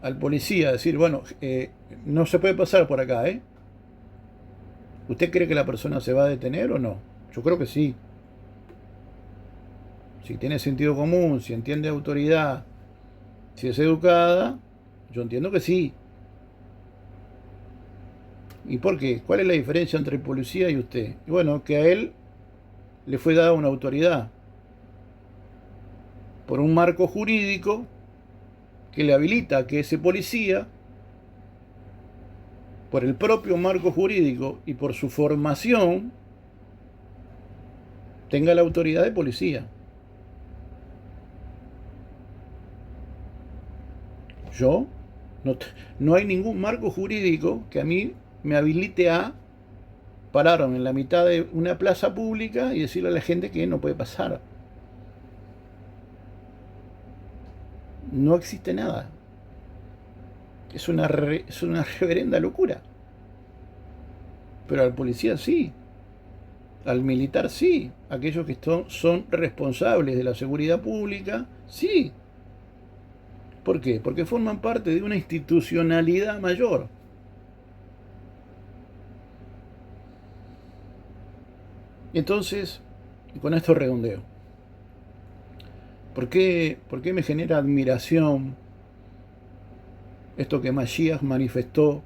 al policía, decir, bueno, no se puede pasar por acá, ¿eh? ¿Usted cree que la persona se va a detener o no? Yo creo que sí. Si tiene sentido común, si entiende autoridad, si es educada, yo entiendo que sí. ¿Y por qué? ¿Cuál es la diferencia entre el policía y usted? Y bueno, que a él le fue dada una autoridad por un marco jurídico que le habilita a que ese policía, por el propio marco jurídico y por su formación, tenga la autoridad de policía. Yo, no hay ningún marco jurídico que a mí me habilite a pararme en la mitad de una plaza pública y decirle a la gente que no puede pasar. No existe nada. Es una reverenda locura. Pero al policía sí, al militar sí, aquellos que son responsables de la seguridad pública sí. ¿Por qué? Porque forman parte de una institucionalidad mayor. Entonces, con esto redondeo. ¿Por qué me genera admiración esto que Mashiach manifestó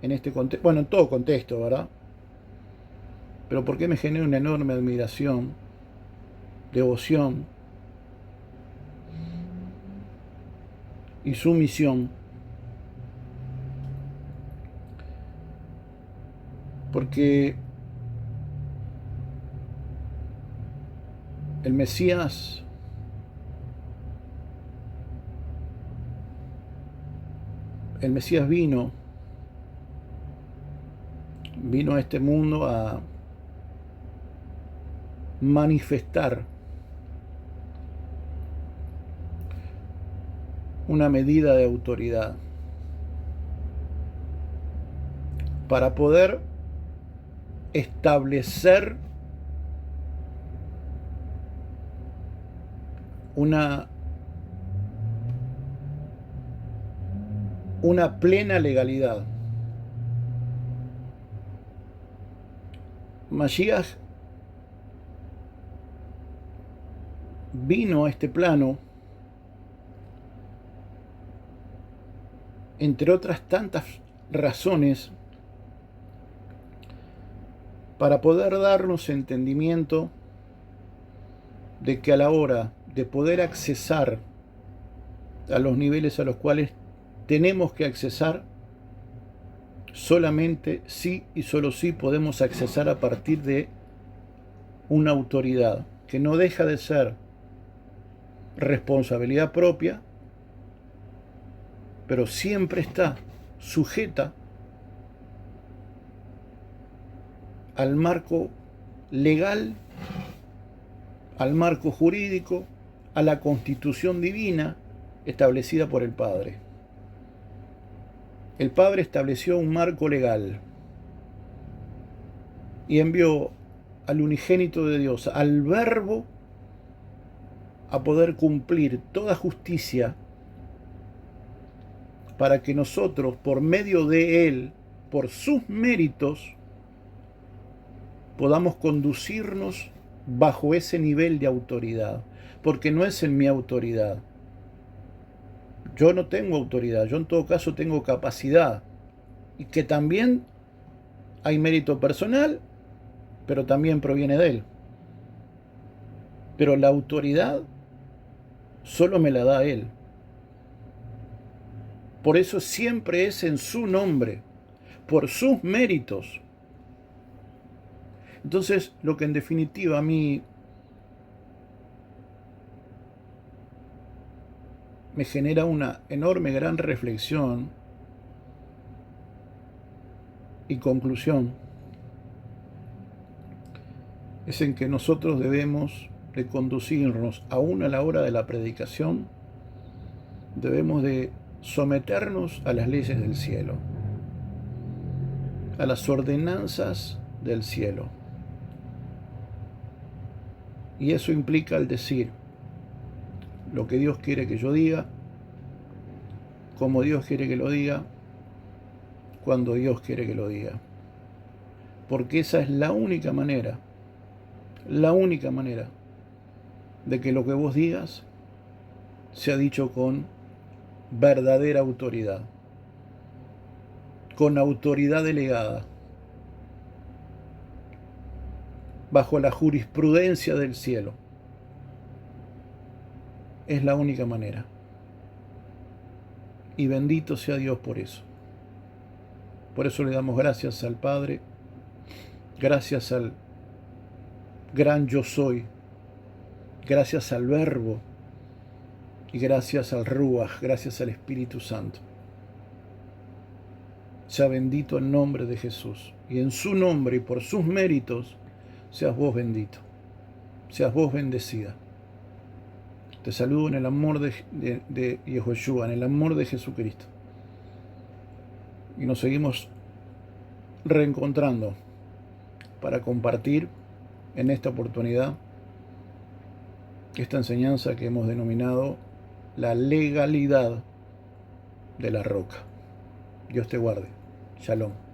en este contexto? Bueno, en todo contexto, ¿verdad? Pero ¿por qué me genera una enorme admiración, devoción y sumisión? Porque el Mesías vino a este mundo a manifestar una medida de autoridad para poder establecer una plena legalidad. Mashiach vino a este plano, entre otras tantas razones, para poder darnos entendimiento de que a la hora de poder accesar a los niveles a los cuales tenemos que accesar, solamente sí y solo sí podemos accesar a partir de una autoridad que no deja de ser responsabilidad propia, pero siempre está sujeta al marco legal, al marco jurídico, a la constitución divina establecida por el Padre. El Padre estableció un marco legal y envió al unigénito de Dios, al Verbo, a poder cumplir toda justicia para que nosotros, por medio de Él, por sus méritos, podamos conducirnos bajo ese nivel de autoridad, porque no es en mi autoridad. Yo no tengo autoridad, yo en todo caso tengo capacidad, y que también hay mérito personal, pero también proviene de Él. Pero la autoridad solo me la da Él. Por eso siempre es en su nombre, por sus méritos. Entonces, lo que en definitiva a mí me genera una enorme, gran reflexión y conclusión es en que nosotros debemos de conducirnos, aún a la hora de la predicación, debemos de someternos a las leyes del cielo, a las ordenanzas del cielo. Y eso implica el decir lo que Dios quiere que yo diga, como Dios quiere que lo diga, cuando Dios quiere que lo diga. Porque esa es la única manera de que lo que vos digas sea dicho con verdadera autoridad, con autoridad delegada, bajo la jurisprudencia del cielo. Es la única manera. Y bendito sea Dios por eso. Por eso le damos gracias al Padre, gracias al gran yo soy, gracias al Verbo y gracias al Ruach, gracias al Espíritu Santo. Sea bendito el nombre de Jesús, y en su nombre y por sus méritos seas vos bendito, seas vos bendecida. Te saludo en el amor de Yehoshua, en el amor de Jesucristo. Y nos seguimos reencontrando para compartir en esta oportunidad esta enseñanza que hemos denominado la legalidad de la roca. Dios te guarde. Shalom.